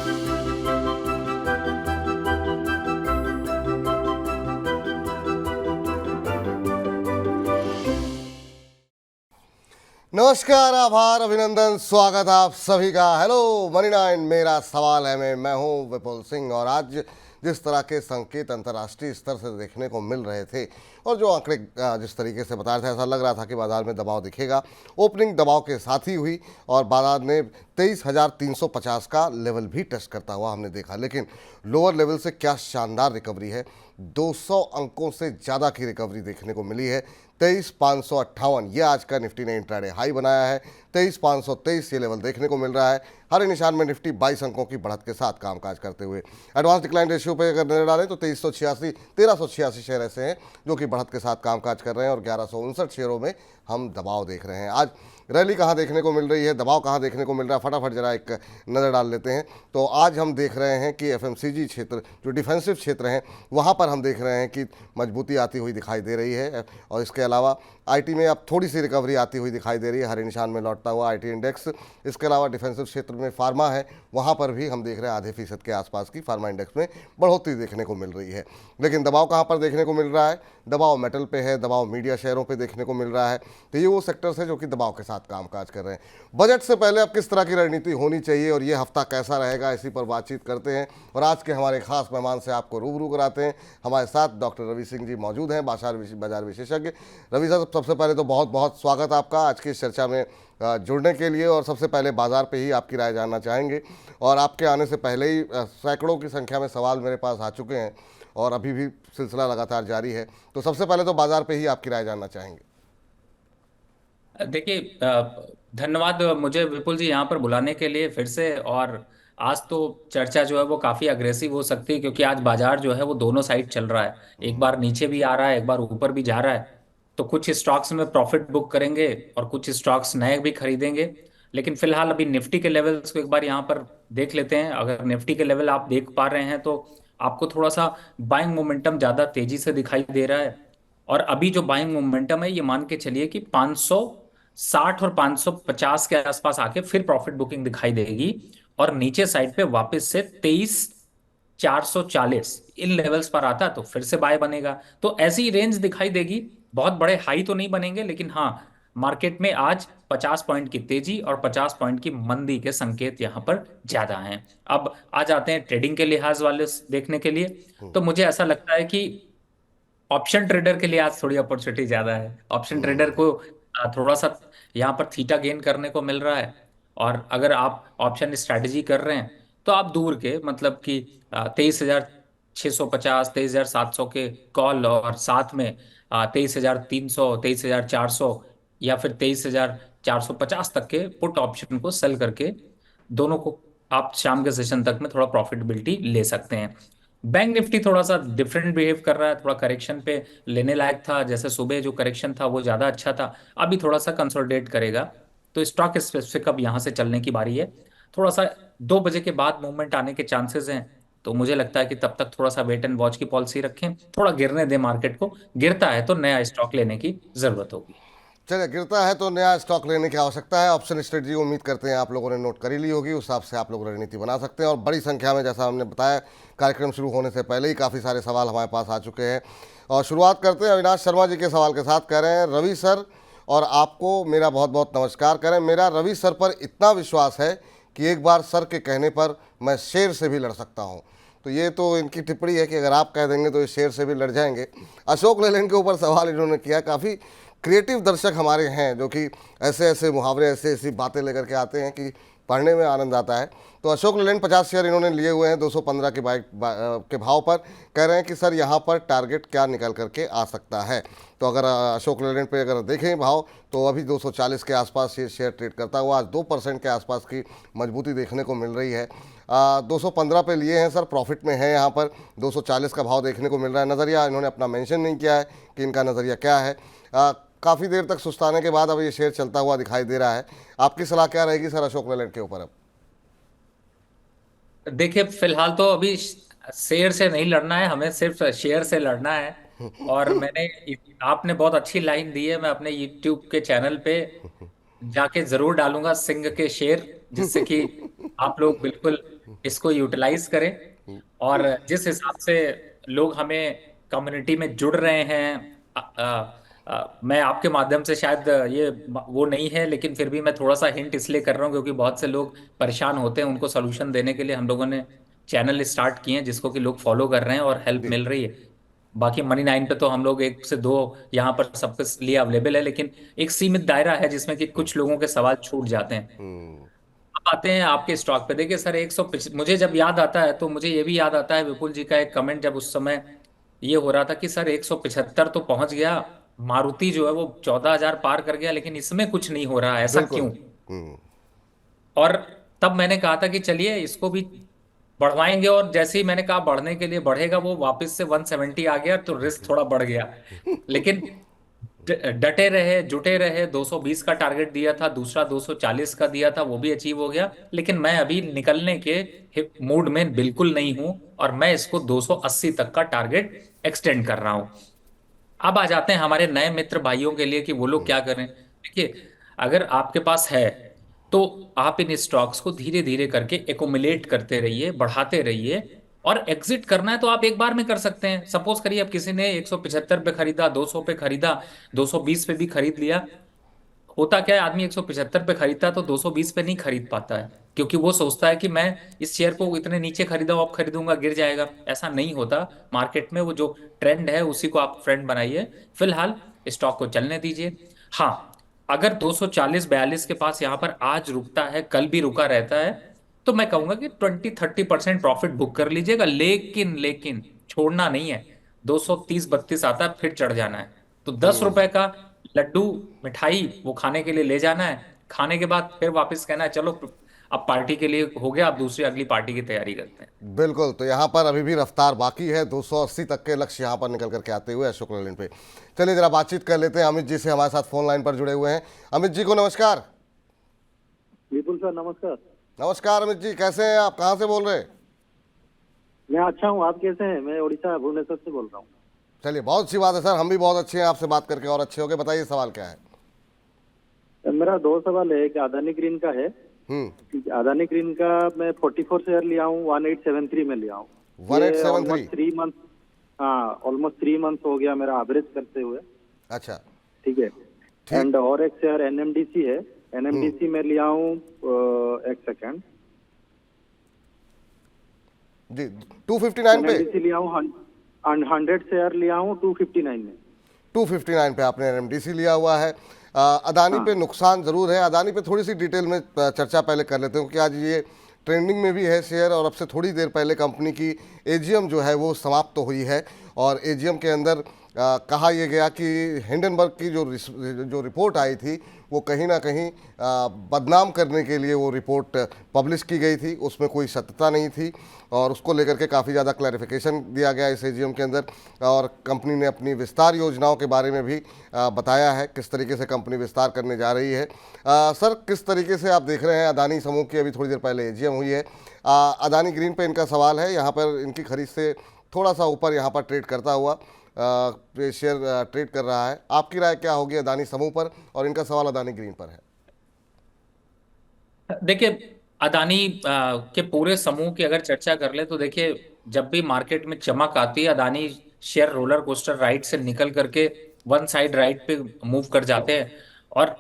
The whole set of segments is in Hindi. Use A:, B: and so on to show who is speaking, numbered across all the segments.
A: नमस्कार, आभार, अभिनंदन, स्वागत आप सभी का। हेलो मनी 9 मेरा सवाल है मैं हूं विपुल सिंह। और आज जिस तरह के संकेत अंतर्राष्ट्रीय स्तर से देखने को मिल रहे थे और जो आंकड़े जिस तरीके से बता रहे थे, ऐसा लग रहा था कि बाजार में दबाव दिखेगा। ओपनिंग दबाव के साथ ही हुई और बाजार ने 23,350 का लेवल भी टच करता हुआ हमने देखा। लेकिन लोअर लेवल से क्या शानदार रिकवरी है, 200 अंकों से ज़्यादा की रिकवरी देखने को मिली है। 23,558 ये आज का निफ्टी ने इंट्राडे हाई बनाया है। 23,523 ये लेवल देखने को मिल रहा है। हर निशान में निफ्टी 22 अंकों की बढ़त के साथ कामकाज करते हुए। एडवांस डिक्लाइन रेशियो पे अगर नजर डालें तो 1386 शेयर ऐसे हैं जो कि बढ़त के साथ कामकाज कर रहे हैं और 1159 शेयरों में हम दबाव देख रहे हैं। आज रैली कहाँ देखने को मिल रही है, दबाव कहाँ देखने को मिल रहा है, फटाफट जरा एक नज़र डाल लेते हैं। तो आज हम देख रहे हैं कि एफएमसीजी क्षेत्र जो डिफेंसिव क्षेत्र हैं वहाँ पर हम देख रहे हैं कि मजबूती आती हुई दिखाई दे रही है। और इसके अलावा आईटी में अब थोड़ी सी रिकवरी आती हुई दिखाई दे रही है, हरे निशान में लौटता हुआ आईटी इंडेक्स। इसके अलावा डिफेंसिव क्षेत्र में फार्मा है, वहाँ पर भी हम देख रहे हैं आधे फीसद के आसपास की फार्मा इंडेक्स में बढ़ोतरी देखने को मिल रही है। लेकिन दबाव कहाँ पर देखने को मिल रहा है? दबाव मेटल पे है, दबाव मीडिया शेयरों पे देखने को मिल रहा है। तो ये वो सेक्टर्स है जो कि दबाव के साथ कामकाज कर रहे हैं। बजट से पहले अब किस तरह की रणनीति होनी चाहिए और ये हफ्ता कैसा रहेगा, इसी पर बातचीत करते हैं। और आज के हमारे खास मेहमान से आपको रूबरू कराते हैं। हमारे साथ डॉक्टर रवि सिंह जी मौजूद हैं, बाजार विशेषज्ञ। रवि साहब, सबसे पहले तो बहुत बहुत स्वागत आपका आज की इस चर्चा में जुड़ने के लिए। और सबसे पहले बाजार पे ही आपकी राय जानना चाहेंगे। और आपके आने से पहले ही सैकड़ों की संख्या में सवाल मेरे पास आ चुके हैं और अभी भी सिलसिला लगातार जारी है। तो सबसे पहले तो बाजार पे ही आपकी राय जानना चाहेंगे।
B: देखिए, धन्यवाद मुझे विपुल जी यहाँ पर बुलाने के लिए फिर से। और आज तो चर्चा जो है वो काफ़ी अग्रेसिव हो सकती है, क्योंकि आज बाजार जो है वो दोनों साइड चल रहा है। एक बार नीचे भी आ रहा है, एक बार ऊपर भी जा रहा है। तो कुछ स्टॉक्स में प्रॉफिट बुक करेंगे और कुछ स्टॉक्स नए भी खरीदेंगे। लेकिन फिलहाल अभी निफ्टी के लेवल्स को एक बार यहाँ पर देख लेते हैं। अगर निफ्टी के लेवल आप देख पा रहे हैं तो आपको थोड़ा सा बाइंग मोमेंटम ज़्यादा तेजी से दिखाई दे रहा है। और अभी जो बाइंग मोमेंटम है, ये मान के चलिए कि 560 और 550 के आसपास आके फिर प्रॉफिट बुकिंग दिखाई देगी। और नीचे साइड पे वापस से 23,440 इन लेवल्स पर आता तो फिर से बाय बनेगा। तो ऐसी रेंज दिखाई देगी। बहुत बड़े हाई तो नहीं बनेंगे, लेकिन हाँ, मार्केट में आज 50 पॉइंट की तेजी और 50 पॉइंट की मंदी के संकेत यहां पर ज्यादा हैं। अब आ जाते हैं ट्रेडिंग के लिहाज वाले देखने के लिए। तो मुझे ऐसा लगता है कि ऑप्शन ट्रेडर के लिए आज थोड़ी अपॉर्चुनिटी ज्यादा है। ऑप्शन ट्रेडर को थोड़ा सा यहाँ पर थीटा गेन करने को मिल रहा है। और अगर आप ऑप्शन स्ट्रैटेजी कर रहे हैं तो आप दूर के मतलब कि 23,650 23,700 के कॉल, और साथ में 23,300 23,400 या फिर 23,450 तक के पुट ऑप्शन को सेल करके दोनों को आप शाम के सेशन तक में थोड़ा प्रॉफिटेबिलिटी ले सकते हैं। बैंक निफ्टी थोड़ा सा डिफरेंट बिहेव कर रहा है, थोड़ा करेक्शन पे लेने लायक था। जैसे सुबह जो करेक्शन था वो ज्यादा अच्छा था, अभी थोड़ा सा कंसोलिडेट करेगा। तो स्टॉक स्पेसिफिक अब यहां से चलने की बारी है। थोड़ा सा 2 बजे के बाद मूवमेंट आने के चांसेस हैं। तो मुझे लगता है कि तब तक थोड़ा सा वेट एंड वॉच की पॉलिसी रखें, थोड़ा गिरने दें मार्केट को। गिरता है तो नया स्टॉक लेने की जरूरत होगी।
A: चलिए, गिरता है तो नया स्टॉक लेने की आवश्यकता है। ऑप्शन स्ट्रेटजी उम्मीद करते हैं आप लोगों ने नोट करी ली होगी, उस हिसाब से आप लोग रणनीति बना सकते हैं। और बड़ी संख्या में, जैसा हमने बताया, कार्यक्रम शुरू होने से पहले ही काफ़ी सारे सवाल हमारे पास आ चुके हैं। और शुरुआत करते हैं अविनाश शर्मा जी के सवाल के साथ। कह रहे हैं रवि सर, और आपको मेरा बहुत बहुत नमस्कार। कह रहे हैं मेरा रवि सर पर इतना विश्वास है कि एक बार सर के कहने पर मैं शेर से भी लड़ सकता हूँ। तो ये तो इनकी टिप्पणी है कि अगर आप कह देंगे तो ये शेर से भी लड़ जाएंगे। अशोक लेलैंड के ऊपर सवाल इन्होंने किया। काफ़ी क्रिएटिव दर्शक हमारे हैं जो कि ऐसे ऐसे मुहावरे, ऐसे ऐसी बातें लेकर के आते हैं कि पढ़ने में आनंद आता है। तो अशोक लेलैंड 50 शेयर इन्होंने लिए हुए हैं 215 के के भाव पर। कह रहे हैं कि सर यहाँ पर टारगेट क्या निकल करके आ सकता है। तो अगर अशोक लेलैंड पे अगर देखें भाव तो अभी 240 के आसपास ये शेयर ट्रेड करता हुआ आज 2% के आसपास की मजबूती देखने को मिल रही है। 215 पे लिए हैं सर, प्रॉफिट में है यहाँ पर। 240 का भाव देखने को मिल रहा है। नज़रिया इन्होंने अपना मेंशन नहीं किया है कि इनका नज़रिया क्या है। काफ़ी देर तक सुस्ताने के बाद अब ये शेयर चलता हुआ दिखाई दे रहा है। आपकी सलाह क्या रहेगी सर अशोक लेलैंड के ऊपर अब?
B: देखिए, फिलहाल तो अभी शेयर से नहीं लड़ना है, हमें सिर्फ शेयर से लड़ना है। और आपने बहुत अच्छी लाइन दी है, मैं अपने यूट्यूब के चैनल पे जाके जरूर डालूंगा सिंह के शेर, जिससे कि आप लोग बिल्कुल इसको यूटिलाइज करें। और जिस हिसाब से लोग हमें कम्युनिटी में जुड़ रहे हैं, मैं आपके माध्यम से शायद ये वो नहीं है, लेकिन फिर भी मैं थोड़ा सा हिंट इसलिए कर रहा हूँ क्योंकि बहुत से लोग परेशान होते हैं, उनको सोल्यूशन देने के लिए हम लोगों ने चैनल स्टार्ट किए हैं जिसको कि लोग फॉलो कर रहे हैं और हेल्प
A: जी।
B: मिल रही है। बाकी मनी नाइन पे तो हम लोग एक से दो यहाँ पर सबके लिए अवेलेबल है, लेकिन एक सीमित दायरा है जिसमें कि कुछ लोगों के सवाल छूट जाते हैं।
A: हम्म।
B: अब आते हैं आपके स्टॉक पे। देखिए सर, मुझे जब याद आता है तो मुझे ये भी याद आता है विपुल जी का एक कमेंट, जब उस समय ये हो रहा था कि सर 175 तो पहुंच गया, मारुति जो है वो 14,000 पार कर गया, लेकिन इसमें कुछ नहीं हो रहा, ऐसा
A: बिल्कुल।
B: क्यों?
A: हम्म।
B: और तब मैंने कहा था कि चलिए इसको भी बढ़वाएंगे, और जैसे ही मैंने कहा बढ़ने के लिए बढ़ेगा, वो वापस से 170 आ गया तो रिस्क थोड़ा बढ़ गया। लेकिन डटे रहे, जुटे रहे। 220 का टारगेट दिया था, दूसरा 240 का दिया था, वो भी अचीव हो गया। लेकिन मैं अभी निकलने के मूड में बिल्कुल नहीं हूं, और मैं इसको 280 तक का टारगेट एक्सटेंड कर रहा हूं। अब आ जाते हैं हमारे नए मित्र भाइयों के लिए कि वो लोग क्या करें। देखिए, अगर आपके पास है तो आप इन स्टॉक्स को धीरे धीरे करके एकोमुलेट करते रहिए, बढ़ाते रहिए। और एग्जिट करना है तो आप एक बार में कर सकते हैं। सपोज करिए अब किसी ने 175 पे खरीदा, 200 पे खरीदा, 220 पे भी खरीद लिया। होता क्या है, आदमी 175 पे खरीदता है तो 220 पे नहीं खरीद पाता है, क्योंकि वो सोचता है कि मैं इस शेयर को इतने नीचे खरीदा हूं, अब खरीदूंगा गिर जाएगा। ऐसा नहीं होता मार्केट में। वो जो ट्रेंड है उसी को आप फ्रेंड बनाइए। फिलहाल स्टॉक को चलने दीजिए। हाँ, अगर 240-42 के पास यहाँ पर आज रुकता है, कल भी रुका रहता है, तो मैं कहूंगा कि 20-30% प्रॉफिट बुक कर लीजिएगा। लेकिन लेकिन छोड़ना नहीं है। 230-32 आता है फिर चढ़ जाना है। तो 10 रुपए का लड्डू, मिठाई वो खाने के लिए ले जाना है। खाने के बाद फिर वापस कहना है चलो अब पार्टी के लिए हो गया, अब दूसरी अगली पार्टी की तैयारी करते हैं।
A: बिल्कुल, तो यहाँ पर अभी भी रफ्तार बाकी है, 280 तक के लक्ष्य यहाँ पर निकल करके आते हुए अशोक लेलैंड पे। चलिए जरा बातचीत कर लेते हैं अमित जी से, हमारे साथ फोन लाइन पर जुड़े हुए हैं। अमित जी को नमस्कार।
C: विपुल सर नमस्कार।
A: नमस्कार अमित जी, कैसे हैं आप, कहाँ से बोल रहे हैं?
C: मैं अच्छा हूँ, आप कैसे हैं? मैं उड़ीसा भुवनेश्वर से बोल रहा हूँ।
A: चलिए बहुत सी बात है सर, हम भी बहुत अच्छे हैं, आपसे बात करके और अच्छे हो गए। बताइए सवाल क्या है?
C: मेरा दो सवाल है। एक अदानी ग्रीन का है।
A: हम्म।
C: अदानी ग्रीन का मैं 44 शेयर लिया हूँ, 1873 में लिया हूँ। ये
A: 1873।
C: ऑलमोस्ट 3 मंथ, हाँ ऑलमोस्ट 3 मंथ हो गया मेरा एवरेज करते हुए।
A: अच्छा।
C: ठीक है।
A: ठीक।
C: एंड और एक शेयर एनएमडीसी है। एनएमडीसी में लिया हूँ, एक सेकेंड,
A: जी 259 पे।
C: एनएमडीसी लिया हूँ 100 शेयर लिया हूँ 259 में।
A: 259 पे आपने एनएमडीसी लिया हुआ है। अदानी
C: हाँ
A: पे नुकसान ज़रूर है। अदानी पे थोड़ी सी डिटेल में चर्चा पहले कर लेते हैं क्योंकि आज ये ट्रेंडिंग में भी है शेयर, और अब से थोड़ी देर पहले कंपनी की एजीएम जो है वो समाप्त तो हुई है, और एजीएम के अंदर कहा यह गया कि हिंडनबर्ग की जो रिपोर्ट आई थी वो कहीं ना कहीं बदनाम करने के लिए वो रिपोर्ट पब्लिश की गई थी, उसमें कोई सत्यता नहीं थी, और उसको लेकर के काफ़ी ज़्यादा क्लैरिफिकेशन दिया गया इस एजीएम के अंदर। और कंपनी ने अपनी विस्तार योजनाओं के बारे में भी बताया है, किस तरीके से कंपनी विस्तार करने जा रही है। सर, किस तरीके से आप देख रहे हैं अदानी समूह की? अभी थोड़ी देर पहले एजीएम हुई है। अदानी ग्रीन पे इनका सवाल है, यहाँ पर इनकी खरीद से थोड़ा सा ऊपर यहाँ पर ट्रेड करता हुआ शेयर ट्रेड कर रहा है। आपकी राय क्या होगी अदानी समूह पर? और इनका सवाल अदानी ग्रीन पर है।
B: देखिए, अदानी के पूरे समूह की अगर चर्चा कर ले तो देखिए, जब भी मार्केट में चमक आती है, Adani share roller coaster ride से निकल करके वन साइड राइड पे मूव कर जाते हैं। और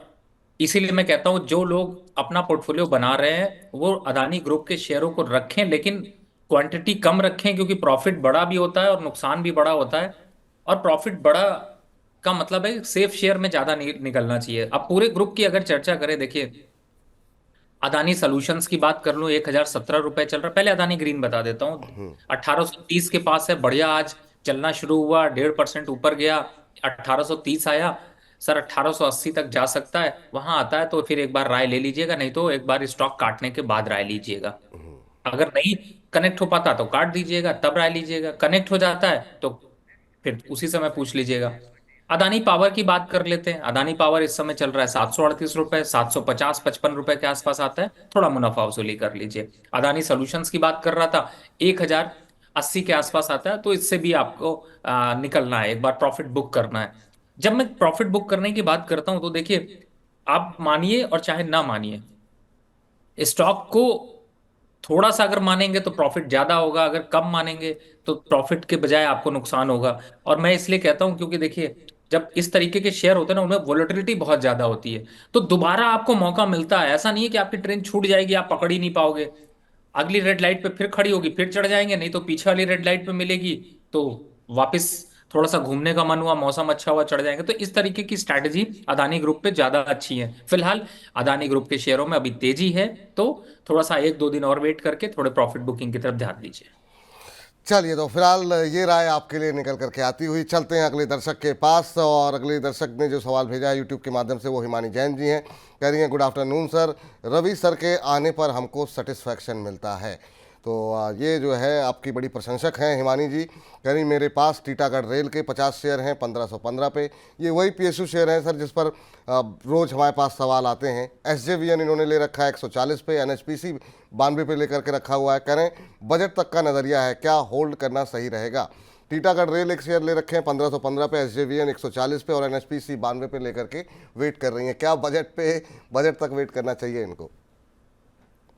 B: इसीलिए मैं कहता हूं, जो लोग अपना पोर्टफोलियो बना रहे हैं वो अदानी ग्रुप के शेयरों को रखें, लेकिन क्वांटिटी कम रखें, क्योंकि प्रॉफिट बड़ा भी होता है और नुकसान भी बड़ा होता है। और प्रॉफिट बड़ा का मतलब है सेफ शेयर में ज्यादा निकलना चाहिए। अब पूरे ग्रुप की अगर चर्चा करें, देखिए अदानी सॉल्यूशंस की बात कर लूं, 1,017 रुपए चल रहा। पहले अदानी ग्रीन बता देता हूं। 1830 के पास है, बढ़िया आज चलना शुरू हुआ, 1.5% ऊपर गया, 1830 आया। सर 1880 तक जा सकता है, वहां आता है तो फिर एक बार राय ले लीजिएगा, नहीं तो एक बार स्टॉक काटने के बाद राय लीजिएगा। अगर नहीं कनेक्ट हो पाता तो काट दीजिएगा, तब राय लीजिएगा। कनेक्ट हो जाता है तो फिर उसी समय पूछ लीजिएगा। अदानी पावर की बात कर लेते हैं। अदानी पावर इस समय चल रहा है 738 रुपए, 750 55 रुपए के आसपास आता है, थोड़ा मुनाफा वसूली कर लीजिए। अदानी सॉल्यूशंस की बात कर रहा था, 1,080 के आसपास आता है, तो इससे भी आपको निकलना है, एक बार प्रॉफिट बुक करना है। जब मैं प्रॉफिट बुक करने की बात करता हूं तो देखिए, आप मानिए और चाहे ना मानिए, स्टॉक को थोड़ा सा अगर मानेंगे तो प्रॉफिट ज्यादा होगा, अगर कम मानेंगे तो प्रॉफिट के बजाय आपको नुकसान होगा। और मैं इसलिए कहता हूं क्योंकि देखिए, जब इस तरीके के शेयर होते हैं ना, उनमें वोलेटिलिटी बहुत ज्यादा होती है, तो दोबारा आपको मौका मिलता है। ऐसा नहीं है कि आपकी ट्रेन छूट जाएगी, आप पकड़ ही नहीं पाओगे। अगली रेड लाइट पे फिर खड़ी होगी, फिर चढ़ जाएंगे, नहीं तो पीछे वाली रेड लाइट पे मिलेगी तो वापस थोड़ा सा घूमने का मन हुआ, मौसम अच्छा हुआ, चढ़ जाएंगे। तो इस तरीके की स्ट्रैटेजी अदानी ग्रुप पे ज्यादा अच्छी है। फिलहाल अदानी ग्रुप के शेयरों में अभी तेजी है, तो थोड़ा सा 1-2 दिन और वेट करके थोड़े प्रॉफिट बुकिंग की तरफ ध्यान दीजिए।
A: चलिए, तो फिलहाल ये राय आपके लिए निकल करके आती हुई, चलते हैं अगले दर्शक के पास। और अगले दर्शक ने जो सवाल भेजा है यूट्यूब के माध्यम से, वो हिमानी जैन जी हैं। कह रही हैं, good afternoon sir, Ravi sir के आने पर हमको सेटिस्फैक्शन मिलता है। तो ये जो है आपकी बड़ी प्रशंसक हैं हिमानी जी। कह रही, मेरे पास टीटागढ़ रेल के 50 शेयर हैं 1515 पे। ये वही पीएसयू शेयर हैं सर जिस पर रोज़ हमारे पास सवाल आते हैं। एसजेवीएन इन्होंने ले रखा है 140 पे, एनएचपीसी 92 पे लेकर के रखा हुआ है। करें, बजट तक का नज़रिया है, क्या होल्ड करना सही रहेगा? टीटागढ़ रेल एक शेयर ले रखे हैं 1515 पे, एसजेवीएन 140 पे और एनएचपीसी 92 पे लेकर के वेट कर रही हैं। क्या बजट तक वेट करना चाहिए इनको?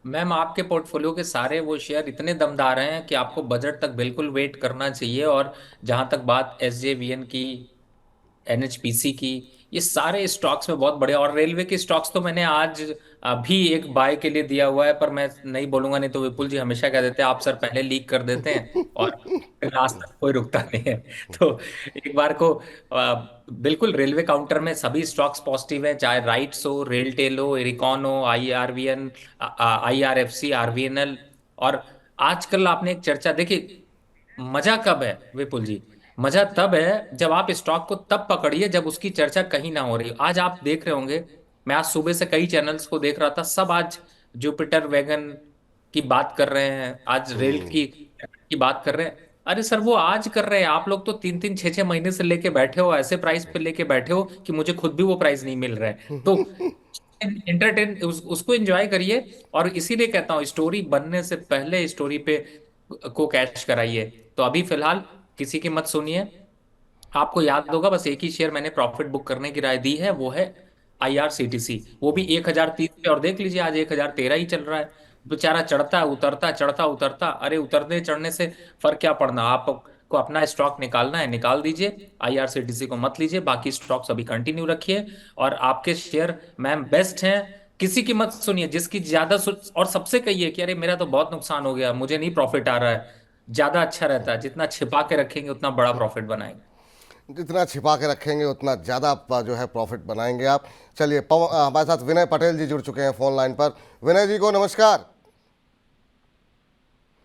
B: मैम, आपके पोर्टफोलियो के सारे वो शेयर इतने दमदार हैं कि आपको बजट तक बिल्कुल वेट करना चाहिए। और जहां तक बात एसजेवीएन की, एनएचपीसी की, ये सारे स्टॉक्स में बहुत बढ़िया। और रेलवे के स्टॉक्स तो मैंने आज अभी एक बाय के लिए दिया हुआ है, पर मैं नहीं बोलूंगा, नहीं तो विपुल जी हमेशा कह देते हैं आप सर पहले लीक कर देते हैं और फिर लास्ट तक कोई रुकता नहीं है। तो एक बार को बिल्कुल रेलवे काउंटर में सभी स्टॉक्स पॉजिटिव है, चाहे राइट्स हो, रेलटेल हो, इरिकॉन हो, आईआरवीएन, आईआरएफसी, आरवीएनएल। और आजकल आपने एक चर्चा देखी, मजा कब है विपुल जी? मजा तब है जब आप स्टॉक को तब पकड़िए जब उसकी चर्चा कहीं ना हो रही हो। आज आप देख रहे होंगे, मैं आज सुबह से कई चैनल्स को देख रहा था, सब आज जुपिटर वैगन की बात कर रहे हैं, आज रेल की बात कर रहे हैं। अरे सर, वो आज कर रहे हैं, आप लोग तो 3-3, 6-6 महीने से लेके बैठे हो, ऐसे प्राइस पे लेके बैठे हो कि मुझे खुद भी वो प्राइस नहीं मिल रहा है। तो उसको एंजॉय करिए। और इसीलिए कहता हूँ, स्टोरी बनने से पहले स्टोरी पे को कैच कराइए। तो अभी फिलहाल किसी की मत सुनिए। आपको याद होगा, बस एक ही शेयर मैंने प्रॉफिट बुक करने की राय दी है, वो है आईआरसीटीसी। वो भी 1030 पे, और देख लीजिए आज 1013 ही चल रहा है। बेचारा चढ़ता उतरता चढ़ता उतरता, अरे उतरने चढ़ने से फर्क क्या पड़ना। आपको अपना स्टॉक निकालना है, निकाल दीजिए, आईआरसीटीसी को मत लीजिए, बाकी स्टॉक्स अभी कंटिन्यू रखिए। और आपके शेयर मैम बेस्ट हैं, किसी की मत सुनिए। जिसकी ज्यादा और सबसे कहिए कि अरे मेरा तो बहुत नुकसान हो गया, मुझे नहीं प्रॉफिट आ रहा है। ज्यादा अच्छा रहता है, जितना छिपा के रखेंगे उतना बड़ा प्रॉफिट बनाएंगे।
A: जितना छिपा के रखेंगे उतना ज़्यादा जो है प्रॉफिट बनाएंगे आप। चलिए, हमारे साथ विनय पटेल जी जुड़ चुके हैं फ़ोन लाइन पर। विनय जी को नमस्कार।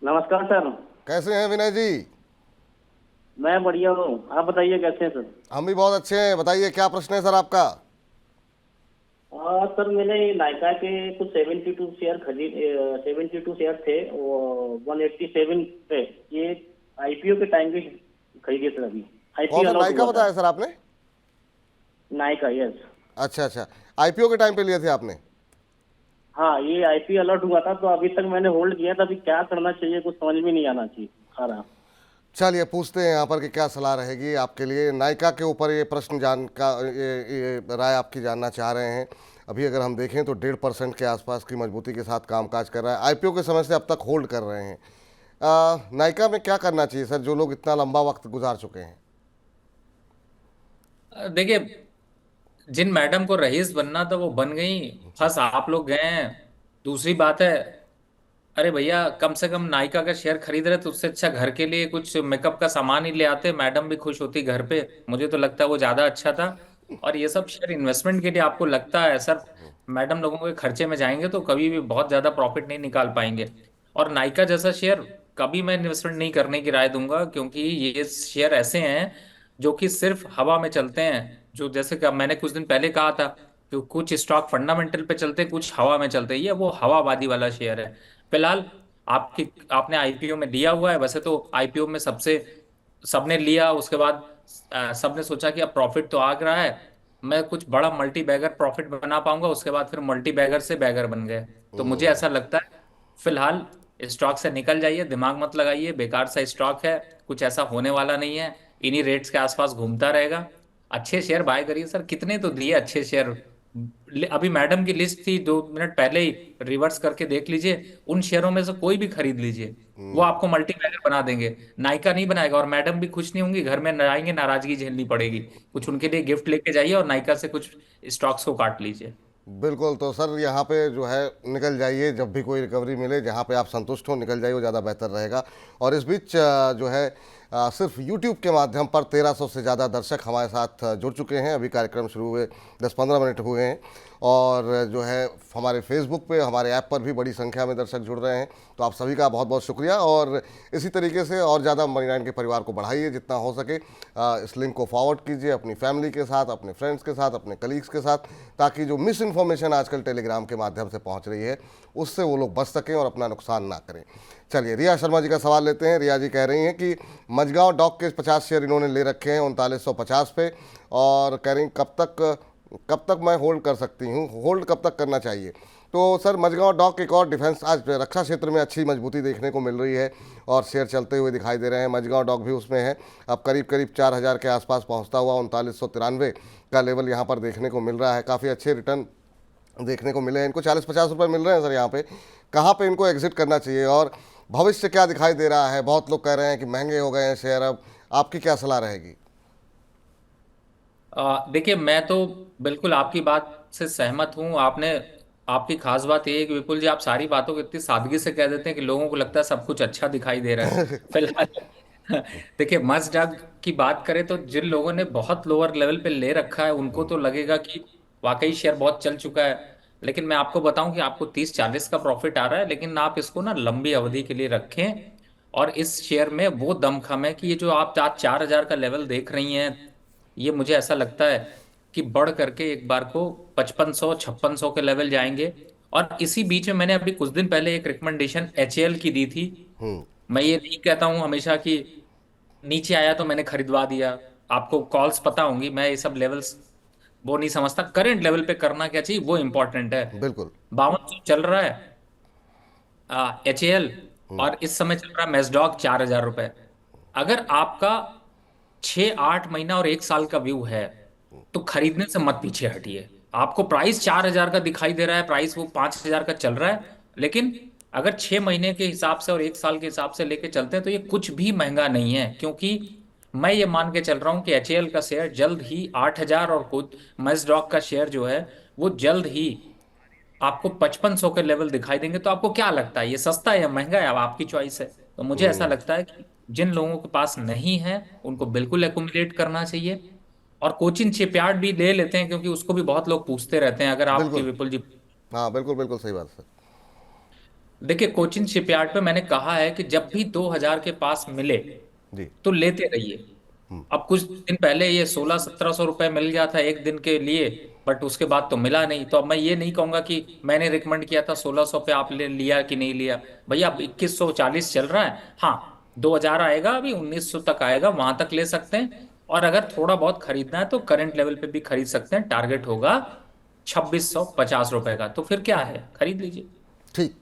C: नमस्कार सर।
A: कैसे हैं विनय जी?
C: मैं बढ़िया हूँ, आप बताइए कैसे हैं सर?
A: हम भी बहुत अच्छे हैं। बताइए, क्या प्रश्न है सर आपका?
C: सर मैंने नायका के कुछ 72 शेयर खरीद 72 शेयर थे, वो 187 पे, ये आईपीओ के टाइम पे खरीदे सर। अभी
A: कौन
C: आईपीओ
A: सा
C: अलॉट
A: नायका
C: हुआ था।
A: बताया सर आपने?
C: नायका, यस।
A: अच्छा अच्छा, आईपीओ के टाइम पे लिए थे आपने?
C: हाँ, ये आईपीओ अलॉट हुआ था, तो अभी तक मैंने होल्ड किया था। अभी क्या करना चाहिए, कुछ समझ में नहीं आना चाहिए आ रहा।
A: चलिए, पूछते हैं यहाँ पर कि क्या सलाह रहेगी आपके लिए। नायका के ऊपर ये प्रश्न ये राय आपकी जानना चाह रहे हैं। अभी अगर हम देखें तो 1.5% के आसपास की मजबूती के साथ कामकाज कर रहा है, आईपीओ के समय से अब तक होल्ड कर रहे हैं। नायका में क्या करना चाहिए सर, जो लोग इतना लंबा वक्त गुजार चुके हैं?
B: देखिए, जिन मैडम को रईस बनना था वो बन गई, फंस आप लोग गए हैं। दूसरी बात है, अरे भैया कम से कम नायका का शेयर खरीद रहे तो उससे अच्छा घर के लिए कुछ मेकअप का सामान ही ले आते, मैडम भी खुश होती घर पे। मुझे तो लगता है वो ज्यादा अच्छा था। और ये सब शेयर इन्वेस्टमेंट के लिए आपको लगता है सर, मैडम लोगों के खर्चे में जाएंगे तो कभी भी बहुत ज्यादा प्रॉफिट नहीं निकाल पाएंगे। और नायका जैसा शेयर कभी मैं इन्वेस्टमेंट नहीं करने की राय दूंगा, क्योंकि ये शेयर ऐसे हैं जो कि सिर्फ हवा में चलते हैं। जो जैसे कि मैंने कुछ दिन पहले कहा था कि कुछ स्टॉक फंडामेंटल पे चलते, कुछ हवा में चलते, ये वो हवाबाजी वाला शेयर है। फिलहाल आपने आईपीओ में लिया हुआ है। वैसे तो आईपीओ में सबने लिया, उसके बाद सबने सोचा कि अब प्रॉफिट तो आ रहा है, मैं कुछ बड़ा मल्टी बैगर प्रॉफिट बना पाऊंगा, उसके बाद फिर मल्टी बैगर से बैगर बन गए। तो मुझे ऐसा लगता है फिलहाल स्टॉक से निकल जाइए, दिमाग मत लगाइए, बेकार सा स्टॉक है, कुछ ऐसा होने वाला नहीं है, इन्हीं रेट्स के आसपास घूमता रहेगा। अच्छे शेयर बाय करिए सर, कितने तो दिए अच्छे शेयर अभी मैडम की लिस्ट थी 2 मिनट पहले ही, रिवर्स करके देख लीजिए, उन शेयरों में से कोई भी खरीद लीजिए, वो आपको मल्टीबैगर बना देंगे। नायका नहीं बनाएगा, और मैडम भी खुश नहीं होंगी, घर में आएंगे नाराजगी झेलनी पड़ेगी। कुछ उनके लिए गिफ्ट लेके जाइए और नायका से कुछ स्टॉक्स को काट लीजिए।
A: बिल्कुल। तो सर यहाँ पे जो है निकल जाइए, जब भी कोई रिकवरी मिले जहाँ पे आप संतुष्ट हो निकल जाइए, वो ज़्यादा बेहतर रहेगा। और इस बीच जो है सिर्फ यूट्यूब के माध्यम पर 1300 से ज़्यादा दर्शक हमारे साथ जुड़ चुके हैं। अभी कार्यक्रम शुरू हुए 10-15 मिनट हुए हैं, और जो है हमारे फेसबुक पे, हमारे ऐप पर भी बड़ी संख्या में दर्शक जुड़ रहे हैं। तो आप सभी का बहुत बहुत शुक्रिया, और इसी तरीके से और ज़्यादा मनी नाइन के परिवार को बढ़ाइए जितना हो सके। इस लिंक को फॉरवर्ड कीजिए अपनी फैमिली के साथ, अपने फ्रेंड्स के साथ, अपने कलीग्स के साथ, ताकि जो मिस इन्फॉर्मेशन आजकल टेलीग्राम के माध्यम से पहुंच रही है उससे वो लोग बच सकें और अपना नुकसान ना करें। चलिए रिया शर्मा जी का सवाल लेते हैं। रिया जी कह रही हैं कि मझगांव डॉक के 50 शेयर इन्होंने ले रखे हैं 3950 पे, और कह रही कब तक मैं होल्ड कर सकती हूँ, होल्ड कब तक करना चाहिए। तो सर मझगांव डॉक एक और डिफेंस, आज रक्षा क्षेत्र में अच्छी मजबूती देखने को मिल रही है और शेयर चलते हुए दिखाई दे रहे हैं। मझगांव डॉक भी उसमें है, अब करीब करीब 4000 के आसपास पहुंचता हुआ 3993 का लेवल यहाँ पर देखने को मिल रहा है। काफ़ी अच्छे रिटर्न देखने को मिले हैं इनको, 40-50 रुपये मिल रहे हैं सर यहाँ पे। कहाँ पे इनको एग्जिट करना चाहिए और भविष्य क्या दिखाई दे रहा है? बहुत लोग कह रहे हैं कि महंगे हो गए हैं शेयर, अब आपकी क्या सलाह रहेगी?
B: देखिए, मैं तो बिल्कुल आपकी बात से सहमत हूँ। आपकी खास बात ये है कि विपुल जी, आप सारी बातों को इतनी सादगी से कह देते हैं कि लोगों को लगता है सब कुछ अच्छा दिखाई दे रहा है फिलहाल। देखिए, मस्टडॉग की बात करें तो जिन लोगों ने बहुत लोअर लेवल पे ले रखा है उनको तो लगेगा कि वाकई शेयर बहुत चल चुका है। लेकिन मैं आपको बताऊं कि आपको 30-40 का प्रॉफिट आ रहा है, लेकिन आप इसको ना लंबी अवधि के लिए रखें। और इस शेयर में वो दमखम है कि ये जो आप आज 4000 का लेवल देख रही हैं, ये मुझे ऐसा लगता है कि बढ़ करके एक बार को 5500-5600 के लेवल जाएंगे। और इसी बीच में मैंने अभी कुछ दिन पहले एक रिकमेंडेशन एचएएल की दी थी। मैं ये नहीं कहता हूं हमेशा कि नीचे आया तो मैंने खरीदवा दिया। आपको कॉल्स पता होंगी, मैं ये सब लेवल्स वो नहीं समझता। करंट लेवल पे करना क्या चाहिए वो इंपॉर्टेंट है।
A: बिल्कुल।
B: 5200 चल रहा है एचएएल, और इस समय चल रहा है मेसडॉग 4000 रुपए। अगर आपका 6-8 महीना और 1 साल का व्यू है तो खरीदने से मत पीछे हटिए। आपको प्राइस 4000 का दिखाई दे रहा है, प्राइस वो 5000 का चल रहा है, लेकिन अगर 6 महीने के हिसाब से और 1 साल के हिसाब से लेके चलते हैं तो ये कुछ भी महंगा नहीं है। क्योंकि मैं ये मान के चल रहा हूँ कि एचएएल का शेयर जल्द ही 8000, और कुछ मेसडॉग का शेयर जो है वो जल्द ही आपको 5500 के लेवल दिखाई देंगे। तो आपको क्या लगता है, ये सस्ता है या महंगा है? अब आपकी चॉइस है। तो मुझे ऐसा लगता है कि जिन लोगों के पास नहीं है उनको बिल्कुल एक्युमुलेट करना चाहिए। और कोचिन शिपयार्ड भी ले लेते हैं, क्योंकि उसको भी बहुत लोग पूछते रहते हैं। अगर आपके
A: बिल्कुल।
B: विपुल जी,
A: हाँ बिल्कुल बिल्कुल सही बात सर।
B: देखिए, कोचिन शिपयार्ड पे मैंने कहा है कि जब भी 2000 के पास मिले
A: जी।
B: तो लेते रहिए। अब कुछ दिन पहले ये 1600-1700 रुपए मिल गया था एक दिन के लिए, बट उसके बाद तो मिला नहीं। तो अब मैं ये नहीं कहूंगा कि मैंने रिकमेंड किया था 1600 पे, आप ले लिया कि नहीं लिया। भैया, अब 2140 चल रहा है। हाँ, 2000 आएगा, अभी 1900 तक आएगा, वहां तक ले सकते हैं। और अगर थोड़ा बहुत खरीदना है तो करंट लेवल पे भी खरीद सकते हैं। टारगेट होगा 2650 रुपए का, तो फिर क्या है, खरीद लीजिए।
A: ठीक।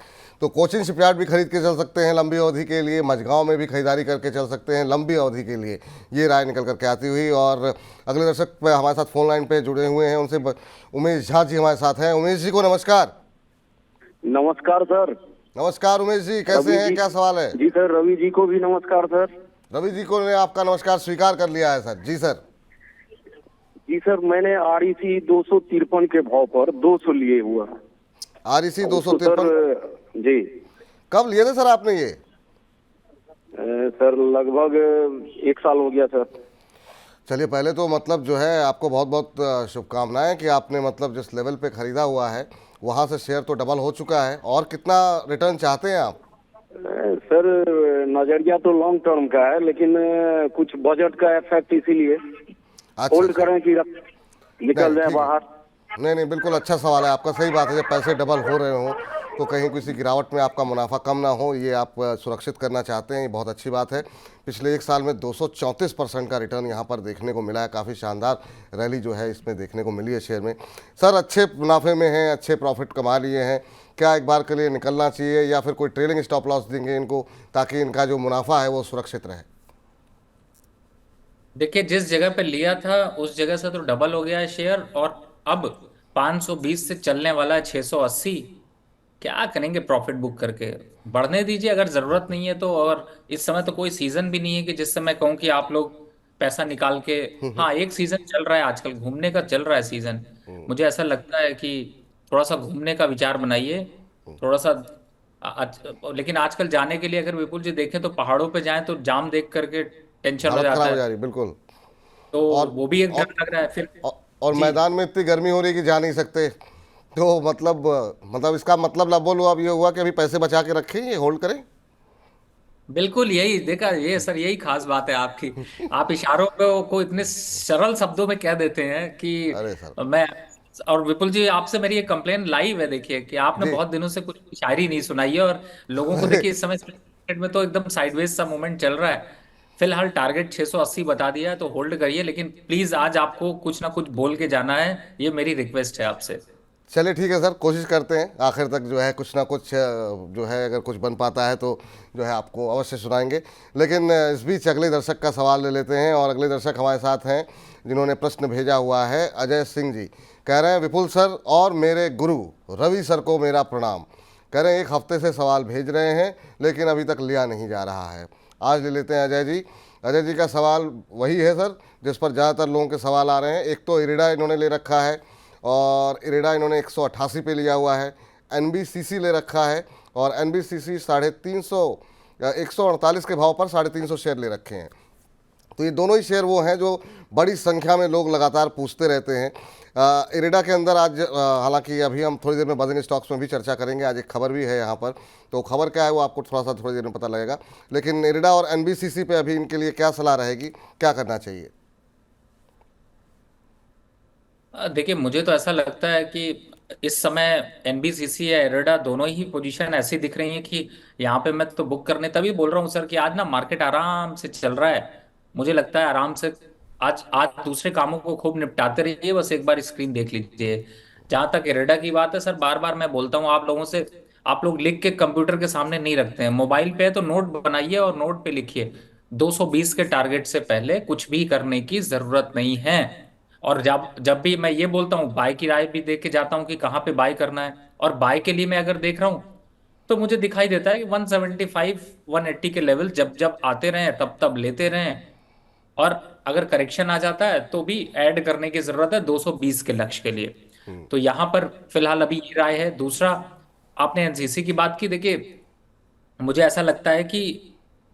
A: तो कोचिन शिपयार्ड भी खरीद के चल सकते हैं लंबी अवधि के लिए, मझगांव में भी खरीदारी करके चल सकते हैं लंबी अवधि के लिए, ये राय निकल करके आती हुई। और अगले दर्शक हमारे साथ फोन लाइन पे जुड़े हुए हैं, उनसे उमेश झा जी हमारे साथ हैं। उमेश जी को नमस्कार।
D: नमस्कार सर।
A: नमस्कार उमेश जी, कैसे हैं, क्या सवाल है?
D: जी सर, रवि जी को भी नमस्कार सर।
A: रवि जी को ने आपका नमस्कार स्वीकार कर लिया है सर। जी सर।
D: जी सर, मैंने आरईसी 253 के भाव पर 200 लिए हुआ है।
A: आरईसी
D: उसको
A: 253
D: सर जी
A: कब लिए थे सर आपने ये?
D: सर लगभग 1 साल हो गया सर।
A: चलिए, पहले तो मतलब जो है आपको बहुत बहुत शुभकामनाएं कि आपने मतलब जिस लेवल पे खरीदा हुआ है वहाँ से शेयर तो डबल हो चुका है। और कितना रिटर्न चाहते हैं आप?
D: सर नजरिया तो लॉन्ग टर्म का है, लेकिन कुछ बजट का इफेक्ट, इसीलिए होल्ड
A: अच्छा।
D: करें कि निकल
A: नहीं,
D: जाए
A: ठीक है।
D: बाहर।
A: नहीं नहीं, बिल्कुल अच्छा सवाल है आपका, सही बात है। जब पैसे डबल हो रहे हो तो कहीं किसी गिरावट में आपका मुनाफा कम ना हो, ये आप सुरक्षित करना चाहते हैं, ये बहुत अच्छी बात है। पिछले 1 साल में 234% का रिटर्न यहाँ पर देखने को मिला है। काफ़ी शानदार रैली जो है इसमें देखने को मिली है शेयर में। सर अच्छे मुनाफे में हैं, अच्छे प्रॉफिट कमा लिए हैं, क्या एक बार के लिए निकलना चाहिए या फिर कोई ट्रेलिंग स्टॉप लॉस देंगे इनको ताकि इनका जो मुनाफा है वो सुरक्षित रहे?
B: देखिए, जिस जगह पे लिया था उस जगह से तो डबल हो गया है शेयर। और अब 520 से चलने वाला है 680। क्या करेंगे प्रॉफिट बुक करके? बढ़ने दीजिए अगर जरूरत नहीं है तो। और इस समय तो कोई सीजन भी नहीं है कि जिससे मैं कहूँ कि आप लोग पैसा निकाल के। हाँ, एक सीजन चल रहा है आजकल, घूमने का चल रहा है सीजन। मुझे ऐसा लगता है कि थोड़ा सा घूमने का विचार बनाइए, थोड़ा सा। लेकिन आजकल जाने के लिए अगर विपुल जी देखें तो पहाड़ों पे जाएं तो जाम देख करके टेंशन हो
A: हालत
B: जाता
A: खराब हो
B: है।
A: जा रही, बिल्कुल।
B: तो
A: और
B: वो भी एक डर
A: और
B: लग रहा है फिर।
A: और
B: जी,
A: मैदान में इतनी गर्मी हो रही है कि जा नहीं सकते। तो मतलब इसका मतलब लब बोलो अब ये हुआ कि अभी पैसे बचा के रखें, ये होल्ड करें।
B: बिल्कुल यही देखा ये सर, यही खास बात है आपकी। आप इशारों को इतने सरल शब्दों में कह देते हैं कि
A: अरे सर।
B: मैं। और विपुल जी, आपसे मेरी एक कंप्लेन लाइव है, देखिए कि आपने
A: जी।
B: बहुत दिनों से कुछ शायरी नहीं सुनाई है। और लोगों को
A: अरे
B: देखिए इस समय मार्केट में तो एकदम साइडवेज सा मूवमेंट चल रहा है। फिलहाल टारगेट 680 बता दिया है तो होल्ड करिए, लेकिन प्लीज आज आपको कुछ ना कुछ बोल के जाना है, ये मेरी रिक्वेस्ट है आपसे।
A: चलिए ठीक है सर, कोशिश करते हैं आखिर तक जो है कुछ ना कुछ जो है अगर कुछ बन पाता है तो जो है आपको अवश्य सुनाएंगे। लेकिन इस बीच अगले दर्शक का सवाल ले लेते हैं, और अगले दर्शक हमारे साथ हैं जिन्होंने प्रश्न भेजा हुआ है। अजय सिंह जी कह रहे हैं, विपुल सर और मेरे गुरु रवि सर को मेरा प्रणाम। कह रहे हैं एक हफ्ते से सवाल भेज रहे हैं लेकिन अभी तक लिया नहीं जा रहा है। आज ले लेते हैं अजय जी। अजय जी का सवाल वही है सर जिस पर ज़्यादातर लोगों के सवाल आ रहे हैं। एक तो इरिडा इन्होंने ले रखा है, और इरेडा इन्होंने 188 पे लिया हुआ है। एनबीसीसी ले रखा है, और एनबीसीसी 350 148 के भाव पर 350 शेयर ले रखे हैं। तो ये दोनों ही शेयर वो हैं जो बड़ी संख्या में लोग लगातार पूछते रहते हैं। इरेडा के अंदर आज हालांकि अभी हम थोड़ी देर में बजिंग स्टॉक्स में भी चर्चा करेंगे, आज एक खबर भी है यहाँ पर, तो खबर क्या है वो आपको थोड़ा सा थोड़ी देर में पता लगेगा। लेकिन इरेडा और एनबीसीसी पे अभी इनके लिए क्या सलाह रहेगी, क्या करना चाहिए?
B: देखिए मुझे तो ऐसा लगता है कि इस समय एनबीसीसी या एरेडा दोनों ही पोजीशन ऐसी दिख रही है कि यहाँ पे मैं तो बुक करने तभी बोल रहा हूँ सर कि आज ना मार्केट आराम से चल रहा है। मुझे लगता है आराम से आज आज दूसरे कामों को खूब निपटाते रहिए, बस एक बार स्क्रीन देख लीजिए। जहां तक एरेडा की बात है सर, बार बार मैं बोलता हूँ आप लोगों से, आप लोग लिख के कंप्यूटर के सामने नहीं रखते हैं, मोबाइल पे है तो नोट बनाइए और नोट पे लिखिए। 220 के टारगेट से पहले कुछ भी करने की जरूरत नहीं है। और जब जब भी मैं ये बोलता हूँ, बाय की राय भी देख के जाता हूँ कि कहाँ पे बाय करना है। और बाय के लिए मैं अगर देख रहा हूँ तो मुझे दिखाई देता है कि 175 180 के लेवल जब जब आते रहे तब तब लेते रहे। और अगर करेक्शन आ जाता है तो भी ऐड करने की जरूरत है 220 के लक्ष्य के लिए। तो यहां पर फिलहाल अभी ये राय है। दूसरा, आपने एनसीसी की बात की, देखिए मुझे ऐसा लगता है कि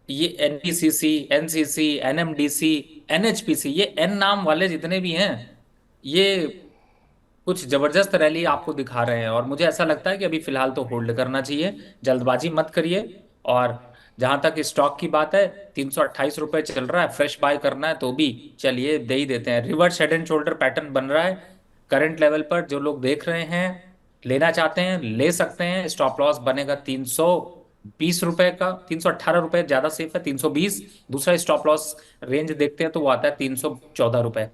B: ये एनपीसीसी, एनसीसी, एनएमडीसी, एनएचपीसी, ये एन नाम वाले जितने भी हैं, ये कुछ जबरदस्त रैली आपको दिखा रहे हैं। और मुझे ऐसा लगता है कि अभी फिलहाल तो होल्ड करना चाहिए, जल्दबाजी मत करिए। और जहां तक स्टॉक की बात है, 328 रुपये चल रहा है, फ्रेश बाय करना है तो भी चलिए दे ही देते हैं। Reverse head and shoulder pattern बन रहा है करंट लेवल पर, जो लोग देख रहे हैं लेना चाहते हैं ले सकते हैं। स्टॉप लॉस बनेगा 320 रुपए का, 318 रुपए ज्यादा सेफ है, 320। दूसरा स्टॉप लॉस रेंज देखते हैं तो वो आता है 314 रुपए।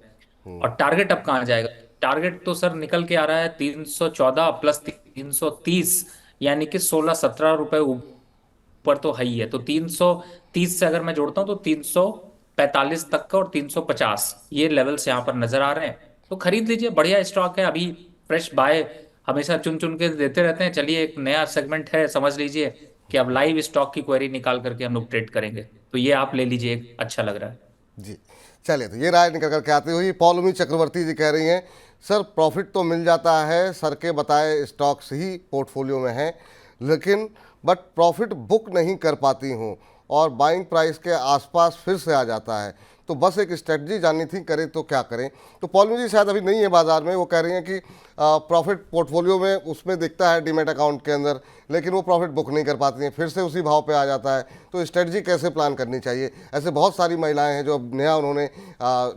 B: और टारगेट अब कहाँ जाएगा? टारगेट तो सर निकल के आ रहा है 314 प्लस 330, यानी कि 16-17 रुपए ऊपर तो है ही है। तो 330 से अगर मैं जोड़ता हूँ तो 345 तक का, और 350 ये लेवल्स यहाँ पर नजर आ रहे हैं। तो खरीद लीजिए, बढ़िया स्टॉक है। अभी फ्रेश बाय हमेशा चुन चुन के देते रहते हैं। चलिए एक नया सेगमेंट है, समझ लीजिए कि अब लाइव स्टॉक की क्वेरी निकाल करके हम लोग ट्रेड करेंगे। तो ये आप ले लीजिए, अच्छा लग रहा है।
A: जी। चलिए, तो ये राय निकल कर के आती हुई पौलमी चक्रवर्ती जी कह रही हैं, सर प्रॉफिट तो मिल जाता है, सर के बताए स्टॉक्स ही पोर्टफोलियो में हैं, लेकिन बट प्रॉफिट बुक नहीं कर पाती हूँ और बाइंग प्राइस के आसपास फिर से आ जाता है। तो बस एक स्ट्रेटजी जाननी थी, करें तो क्या करें? तो पॉलमी जी शायद अभी नहीं है बाजार में, वो कह रही हैं कि प्रॉफिट पोर्टफोलियो में उसमें दिखता है डीमेट अकाउंट के अंदर, लेकिन वो प्रॉफिट बुक नहीं कर पाती हैं, फिर से उसी भाव पे आ जाता है। तो स्ट्रेटजी कैसे प्लान करनी चाहिए? ऐसे बहुत सारी महिलाएं हैं जो अब नया उन्होंने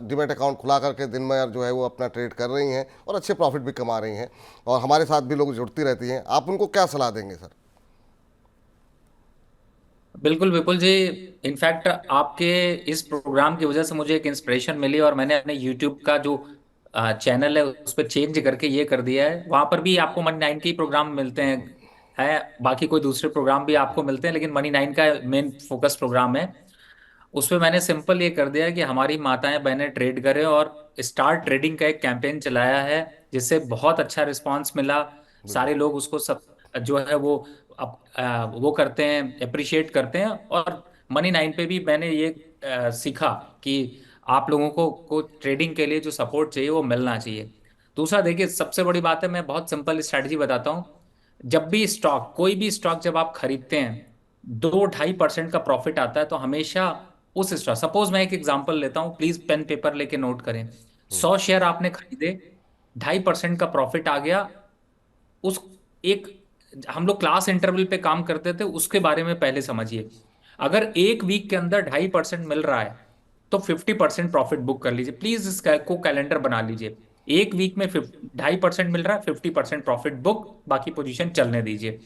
A: डीमेट अकाउंट खुला करके दिन में जो है वो अपना ट्रेड कर रही हैं और अच्छे प्रॉफिट भी कमा रही हैं, और हमारे साथ भी लोग जुड़ती रहती हैं। आप उनको क्या सलाह देंगे सर?
B: बिल्कुल विपुल जी, इनफैक्ट आपके इस प्रोग्राम की वजह से मुझे एक इंस्पिरेशन मिली, और मैंने अपने यूट्यूब का जो चैनल है उस पर चेंज करके ये कर दिया है। वहां पर भी आपको मनी नाइन के ही प्रोग्राम मिलते हैं, बाकी कोई दूसरे प्रोग्राम भी आपको मिलते हैं, लेकिन मनी नाइन का मेन फोकस प्रोग्राम है। उसमें मैंने सिंपल ये कर दिया है कि हमारी माताएं बहनें ट्रेड करें, और स्टार्ट ट्रेडिंग का एक कैंपेन चलाया है। जिससे बहुत अच्छा रिस्पांस मिला। सारे लोग उसको सब जो है वो वो करते हैं, अप्रिशिएट करते हैं। और मनी नाइन पे भी मैंने ये सीखा कि आप लोगों को ट्रेडिंग के लिए जो सपोर्ट चाहिए वो मिलना चाहिए। दूसरा देखिए, सबसे बड़ी बात है, मैं बहुत सिंपल स्ट्रैटेजी बताता हूँ। जब भी स्टॉक, कोई भी स्टॉक जब आप खरीदते हैं, 2-2.5% का प्रॉफिट आता है, तो हमेशा उस स्टॉक, सपोज मैं एक एग्जांपल लेता हूँ, प्लीज पेन पेपर लेके नोट करें। 100 शेयर आपने खरीदे, 2.5% का प्रॉफिट आ गया। उस एक, हम लोग क्लास इंटरवल पे काम करते थे, उसके बारे में पहले समझिए। अगर एक वीक के अंदर 2.5% मिल रहा है तो 50% प्रॉफिट बुक कर लीजिए। प्लीज इसको कैलेंडर बना लीजिए। एक वीक में 2.5% मिल रहा है, 50% प्रॉफिट बुक, बाकी पोजीशन चलने दीजिए।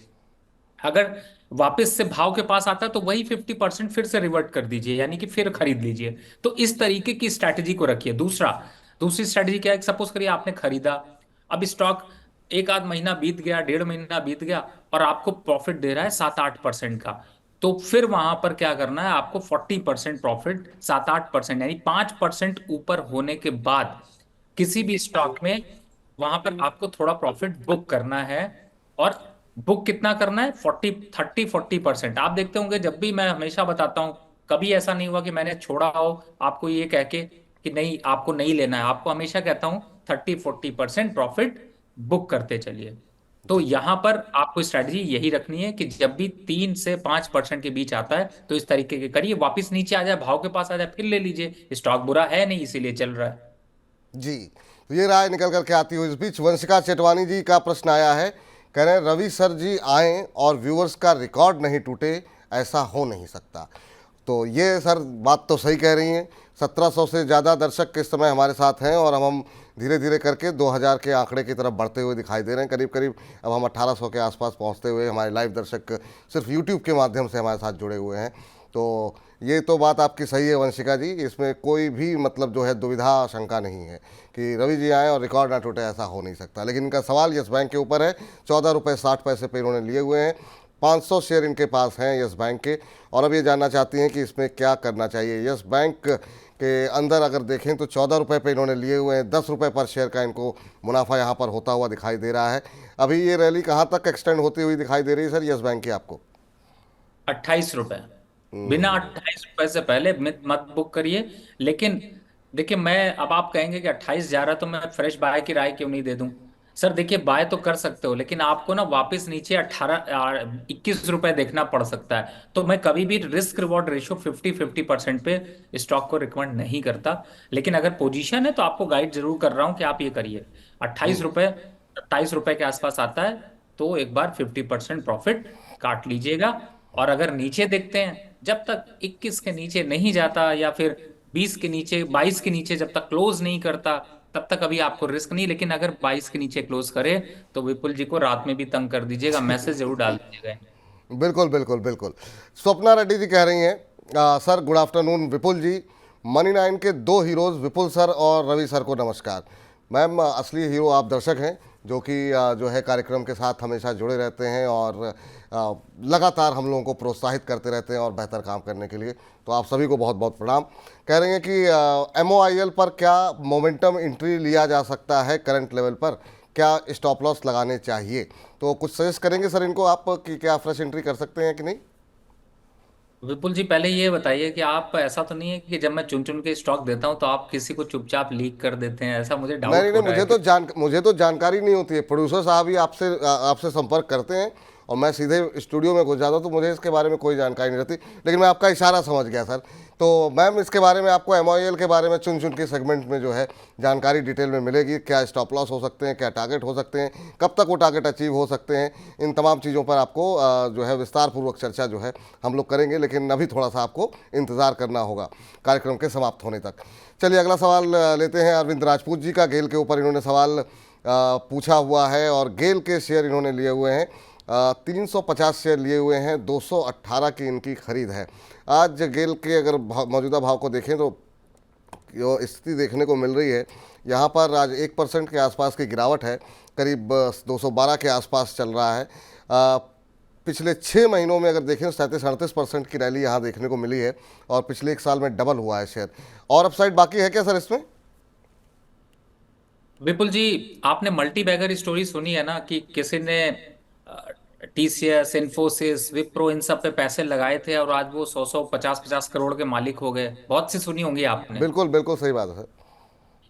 B: अगर वापस से भाव के पास आता है तो वही 50% फिर से रिवर्ट कर दीजिए, यानी कि फिर खरीद लीजिए। तो इस तरीके की स्ट्रैटेजी को रखिए। दूसरी स्ट्रैटेजी क्या है, सपोज करिए आपने खरीदा, अब स्टॉक एक आध महीना बीत गया, 1.5 महीना बीत गया, और आपको प्रॉफिट दे रहा है 7-8% का। तो फिर वहां पर क्या करना है, आपको 40% प्रॉफिट, 7-8% यानी 5% ऊपर होने के बाद किसी भी स्टॉक में वहां पर आपको थोड़ा प्रॉफिट बुक करना है। और बुक कितना करना है, 40-30-40%। आप देखते होंगे, जब भी मैं हमेशा बताता हूं, कभी ऐसा नहीं हुआ कि मैंने छोड़ा हो आपको ये कह के कि नहीं आपको नहीं लेना है। आपको हमेशा कहता हूं 30-40% प्रॉफिट बुक करते चलिए। तो
A: जी
B: यहां पर आपको स्ट्रेटजी यही रखनी है कि जब भी 3 से 5% के बीच आता है तो इस तरीके के करिए, वापस नीचे आ जाए, भाव के पास आ जाए, फिर ले लीजिए। स्टॉक बुरा है नहीं, इसीलिए चल रहा है।
A: जी। तो ये राय निकल करके आती हुई इस बीच वंशिका चेटवानी जी का प्रश्न आया है। कह रहे हैं रवि सर जी आए और व्यूअर्स का रिकॉर्ड नहीं टूटे, ऐसा हो नहीं सकता। तो ये सर बात तो सही कह रही हैं। 1700 से ज़्यादा दर्शक इस समय हमारे साथ हैं और हम धीरे धीरे करके 2000 के आंकड़े की तरफ बढ़ते हुए दिखाई दे रहे हैं। करीब करीब अब हम 1800 के आसपास पहुंचते हुए, हमारे लाइव दर्शक सिर्फ यूट्यूब के माध्यम से हमारे साथ जुड़े हुए हैं। तो ये तो बात आपकी सही है वंशिका जी, इसमें कोई भी मतलब जो है दुविधा शंका नहीं है कि रवि जी आए और रिकॉर्ड ना टूटे, ऐसा हो नहीं सकता। लेकिन इनका सवाल यस बैंक के ऊपर है। 14 रुपये 60 पैसे पे इन्होंने लिए हुए हैं। 500 शेयर इनके पास हैं यस बैंक के, और अब ये जानना चाहती हैं कि इसमें क्या करना चाहिए। यस बैंक के अंदर अगर देखें तो 14 रुपये पे इन्होंने लिए हुए हैं। 10 रुपये पर शेयर का इनको मुनाफा यहाँ पर होता हुआ दिखाई दे रहा है। अभी ये रैली कहाँ तक एक्सटेंड होती हुई दिखाई दे रही है सर यस बैंक की आपको?
B: 28 रुपए, बिना 28 रुपए से पहले मत मत बुक करिए। लेकिन देखिए, मैं, अब आप कहेंगे कि 28 जा रहा तो मैं फ्रेश बाय की राय क्यों नहीं दे दूं। सर देखिए, बाय तो कर सकते हो, लेकिन आपको ना वापस नीचे 21 रुपए देखना पड़ सकता है। तो मैं कभी भी रिस्क रिवॉर्ड रेशियो 50-50% पे स्टॉक को रिकमेंड नहीं करता। लेकिन अगर पोजीशन है तो आपको गाइड जरूर कर रहा हूं कि आप ये करिए। 28 रुपए, 27 रुपए के आसपास आता है तो एक बार 50% प्रॉफिट काट लीजिएगा। और अगर नीचे देखते हैं, जब तक 21 के नीचे नहीं जाता, या फिर 20 के नीचे, 22 के नीचे जब तक क्लोज नहीं करता, तब तक अभी आपको रिस्क नहीं। लेकिन अगर 22 के नीचे क्लोज करे तो विपुल जी को रात में भी तंग कर दीजिएगा, मैसेज जरूर डाल दीजिएगा।
A: बिल्कुल बिल्कुल बिल्कुल। स्वप्ना रेड्डी जी कह रही हैं, सर गुड आफ्टरनून विपुल जी, मनी नाइन के दो हीरोज़ विपुल सर और रवि सर को नमस्कार। मैम असली हीरो आप दर्शक हैं, जो कि जो है कार्यक्रम के साथ हमेशा जुड़े रहते हैं और लगातार हम लोगों को प्रोत्साहित करते रहते हैं और बेहतर काम करने के लिए। तो आप सभी को बहुत बहुत प्रणाम। कह रहे हैं कि MOIL पर क्या मोमेंटम एंट्री लिया जा सकता है करंट लेवल पर, क्या स्टॉप लॉस लगाने चाहिए? तो कुछ सजेस्ट करेंगे सर इनको आप कि क्या फ्रेश एंट्री कर सकते हैं कि नहीं?
B: विपुल जी, पहले ये बताइए कि आप, ऐसा तो नहीं है कि जब मैं चुन चुन के स्टॉक देता हूं तो आप किसी को चुपचाप लीक कर देते हैं? ऐसा मुझे
A: नहीं नहीं
B: डाउट हो
A: नहीं,
B: रहा है
A: मुझे तो जानकारी नहीं होती है। प्रोड्यूसर साहब ही आपसे संपर्क करते हैं और मैं सीधे स्टूडियो में घुस जाता हूँ, तो मुझे इसके बारे में कोई जानकारी नहीं रहती। लेकिन मैं आपका इशारा समझ गया सर। तो मैम इसके बारे में आपको MOIL के बारे में चुन चुन के सेगमेंट में जो है जानकारी डिटेल में मिलेगी। क्या स्टॉप लॉस हो सकते हैं, क्या टारगेट हो सकते हैं, कब तक वो टारगेट अचीव हो सकते हैं, इन तमाम चीज़ों पर आपको जो है विस्तार पूर्वक चर्चा जो है हम लोग करेंगे। लेकिन अभी थोड़ा सा आपको इंतज़ार करना होगा कार्यक्रम के समाप्त होने तक। चलिए अगला सवाल लेते हैं अरविंद राजपूत जी का। गेल के ऊपर इन्होंने सवाल पूछा हुआ है और गेल के शेयर इन्होंने लिए हुए हैं। 350 शेयर लिए हुए हैं, 218 की इनकी खरीद है। आज गेल के अगर मौजूदा भाव को देखें तो जो स्थिति देखने को मिल रही है, यहाँ पर आज 1% के आसपास की गिरावट है, करीब 212 के आसपास चल रहा है। पिछले 6 महीनों में अगर देखें तो 37-38% की रैली यहाँ देखने को मिली है और पिछले 1 साल में डबल हुआ है शेयर। और अपसाइड बाकी है क्या सर इसमें?
B: विपुल जी, आपने मल्टी बैगर स्टोरी सुनी है ना कि किसी ने टीसीएस, इन्फोसिस, विप्रो इन सब पे पैसे लगाए थे और आज वो 100 50 50 करोड़ के मालिक हो गए। बहुत सी सुनी होंगी आपने।
A: बिल्कुल बिल्कुल सही बात है सर।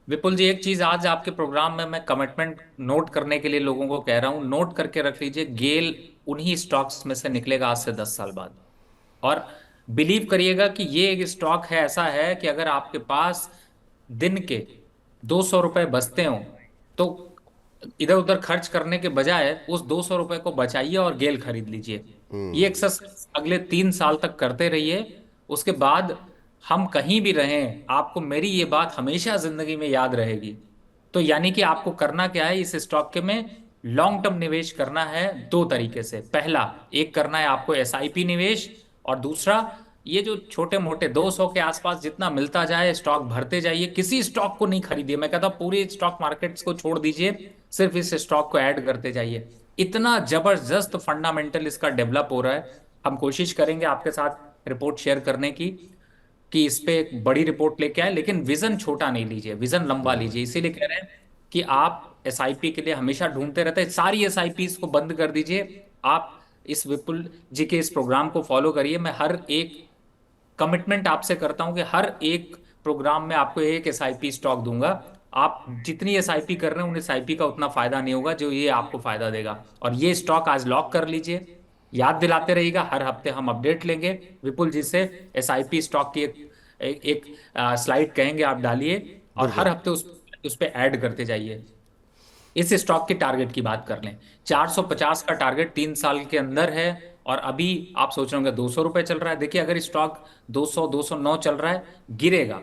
B: विपुल जी, एक चीज आज आपके प्रोग्राम में मैं कमिटमेंट नोट करने के लिए लोगों को कह रहा हूं, नोट करके रख लीजिए। गेल उन्हीं स्टॉक्स में से निकलेगा आज से 10 साल बाद। और बिलीव करिएगा कि ये एक स्टॉक है, ऐसा है कि अगर आपके पास दिन के 200 रुपए बचते हो तो इधर उधर खर्च करने के बजाय उस 200 रुपए को बचाइए और गेल खरीद लीजिए। ये एक्सरसाइज अगले 3 साल तक करते रहिए। उसके बाद हम कहीं भी रहें, आपको मेरी ये बात हमेशा जिंदगी में याद रहेगी। तो यानी कि आपको करना क्या है, इस स्टॉक के में लॉन्ग टर्म निवेश करना है दो तरीके से। पहला, एक करना है आपको एसआईपी निवेश, और दूसरा ये जो छोटे मोटे 200 के आसपास जितना मिलता जाए स्टॉक भरते जाइए। किसी स्टॉक को नहीं खरीदिए, मैं कहता हूं पूरी स्टॉक मार्केट्स को छोड़ दीजिए, सिर्फ इस स्टॉक को ऐड करते जाइए। इतना जबरदस्त फंडामेंटल इसका डेवलप हो रहा है। हम कोशिश करेंगे आपके साथ रिपोर्ट शेयर करने की कि इस पे एक बड़ी रिपोर्ट लेके आए, लेकिन विजन छोटा नहीं लीजिए, विजन लंबा लीजिए। इसीलिए कह रहे हैं कि आप एसआईपी के लिए हमेशा ढूंढते रहते हैं। सारी एसआईपी को बंद कर दीजिए। आप इस विपुल जी के इस प्रोग्राम को फॉलो करिए। मैं हर एक कमिटमेंट आपसे करता हूं कि हर एक प्रोग्राम में आपको एक एसआईपी स्टॉक दूंगा। आप जितनी एसआईपी कर रहे हैं उन एसआईपी का उतना फायदा नहीं होगा जो ये आपको फायदा देगा। और ये स्टॉक आज लॉक कर लीजिए। याद दिलाते रहिएगा, हर हफ्ते हम अपडेट लेंगे विपुल जी से। एसआईपी स्टॉक की एक स्लाइड कहेंगे आप डालिए और हर
A: बिल्कुल
B: हफ्ते उस पे ऐड करते जाइए। इस स्टॉक के टारगेट की बात कर लें, 450 का टारगेट 3 साल के अंदर है। और अभी आप सोच रहे होंगे 200 रुपए चल रहा है। देखिए, अगर स्टॉक 200 209 चल रहा है, गिरेगा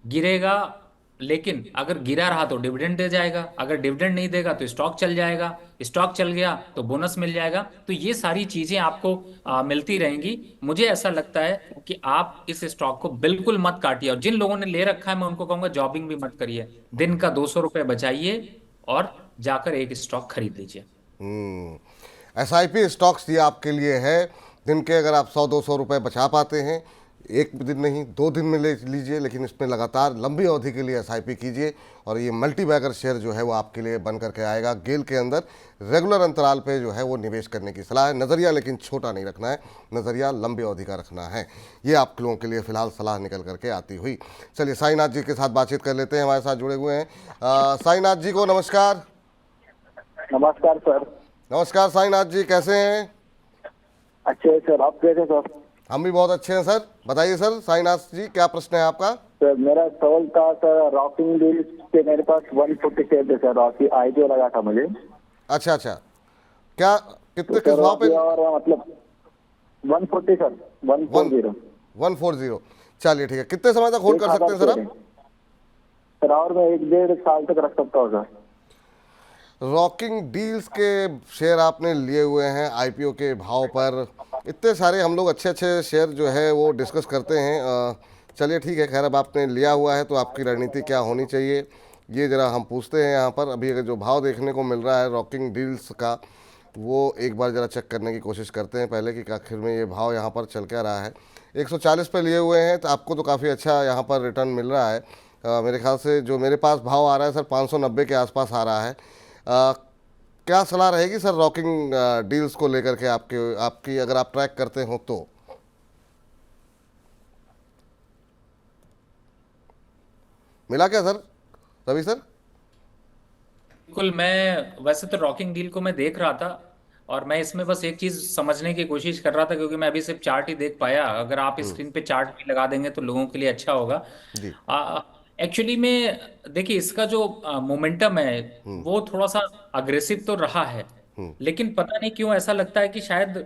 B: गिरेगा, लेकिन अगर गिरा रहा तो डिविडेंड दे जाएगा, अगर डिविडेंड नहीं देगा तो स्टॉक चल जाएगा, स्टॉक चल गया तो बोनस मिल जाएगा। तो ये सारी चीजें आपको मिलती रहेंगी। मुझे ऐसा लगता है कि आप इस स्टॉक को बिल्कुल मत काटिए। और जिन लोगों ने ले रखा है मैं उनको कहूंगा जॉबिंग भी मत करिए। दिन का 200 रुपए बचाइए और जाकर एक स्टॉक खरीद लीजिए।
A: एसआईपी स्टॉक्स ये आपके लिए है। दिन के अगर आप 100-200 रुपए बचा पाते हैं, एक दिन नहीं 2 दिन में ले लीजिए, लेकिन इसमें लगातार लंबी अवधि के लिए एसआईपी कीजिए। और ये मल्टी बैगर शेयर जो है वो आपके लिए बन करके आएगा। गेल के अंदर रेगुलर अंतराल पे जो है वो निवेश करने की सलाह है। नज़रिया लेकिन छोटा नहीं रखना है, नज़रिया लंबी अवधि का रखना है। ये आप लोगों के लिए फ़िलहाल सलाह निकल करके आती हुई। चलिए साईनाथ जी के साथ बातचीत कर लेते हैं, हमारे साथ जुड़े हुए हैं। साईनाथ जी को नमस्कार।
D: नमस्कार सर।
A: नमस्कार साईनाथ जी, कैसे हैं?
D: अच्छे हैं सर, आप कैसे सर?
A: हम भी बहुत अच्छे हैं सर। बताइए सर साईनाथ जी, क्या प्रश्न है आपका?
D: सर मेरा सवाल था सर, रॉकिंग डील पे मेरे पास 140 शेयर थे सर, रॉकी आईपीओ लगा था मुझे।
A: अच्छा अच्छा, क्या कितने
D: तो
A: किस
D: सर
A: भाव पे?
D: अभी और मतलब 140 सर, 140।
A: 140। चलिए ठीक है, कितने समय तक होल्ड कर सकते हैं सर आप?
D: सर और मैं 1-1.5 साल तक रख सकता हूँ सर।
A: रॉकिंग डील्स के शेयर आपने लिए हुए हैं आईपीओ के भाव पर। इतने सारे हम लोग अच्छे अच्छे शेयर जो है वो डिस्कस करते हैं। चलिए ठीक है, खैर अब आपने लिया हुआ है तो आपकी रणनीति क्या होनी चाहिए ये ज़रा हम पूछते हैं यहाँ पर। अभी अगर जो भाव देखने को मिल रहा है रॉकिंग डील्स का, वो एक बार ज़रा चेक करने की कोशिश करते हैं पहले कि आखिर में ये भाव यहाँ पर चल क्या रहा है। 140 पे लिए हुए हैं तो आपको तो काफ़ी अच्छा यहाँ पर रिटर्न मिल रहा है। मेरे ख्याल से जो मेरे पास भाव आ रहा है सर 590 के आसपास आ रहा है। क्या सलाह रहेगी सर रॉकिंग डील्स को लेकर के आपकी अगर आप ट्रैक करते हो तो? मिला क्या सर रवि सर?
B: बिल्कुल, मैं वैसे तो रॉकिंग डील को मैं देख रहा था और मैं इसमें बस एक चीज समझने की कोशिश कर रहा था, क्योंकि मैं अभी सिर्फ चार्ट ही देख पाया। अगर आप स्क्रीन पे चार्ट भी लगा देंगे तो लोगों के लिए अच्छा होगा।
A: जी।
B: एक्चुअली में देखिए, इसका जो मोमेंटम है वो थोड़ा सा अग्रेसिव तो रहा है, लेकिन पता नहीं क्यों ऐसा लगता है कि शायद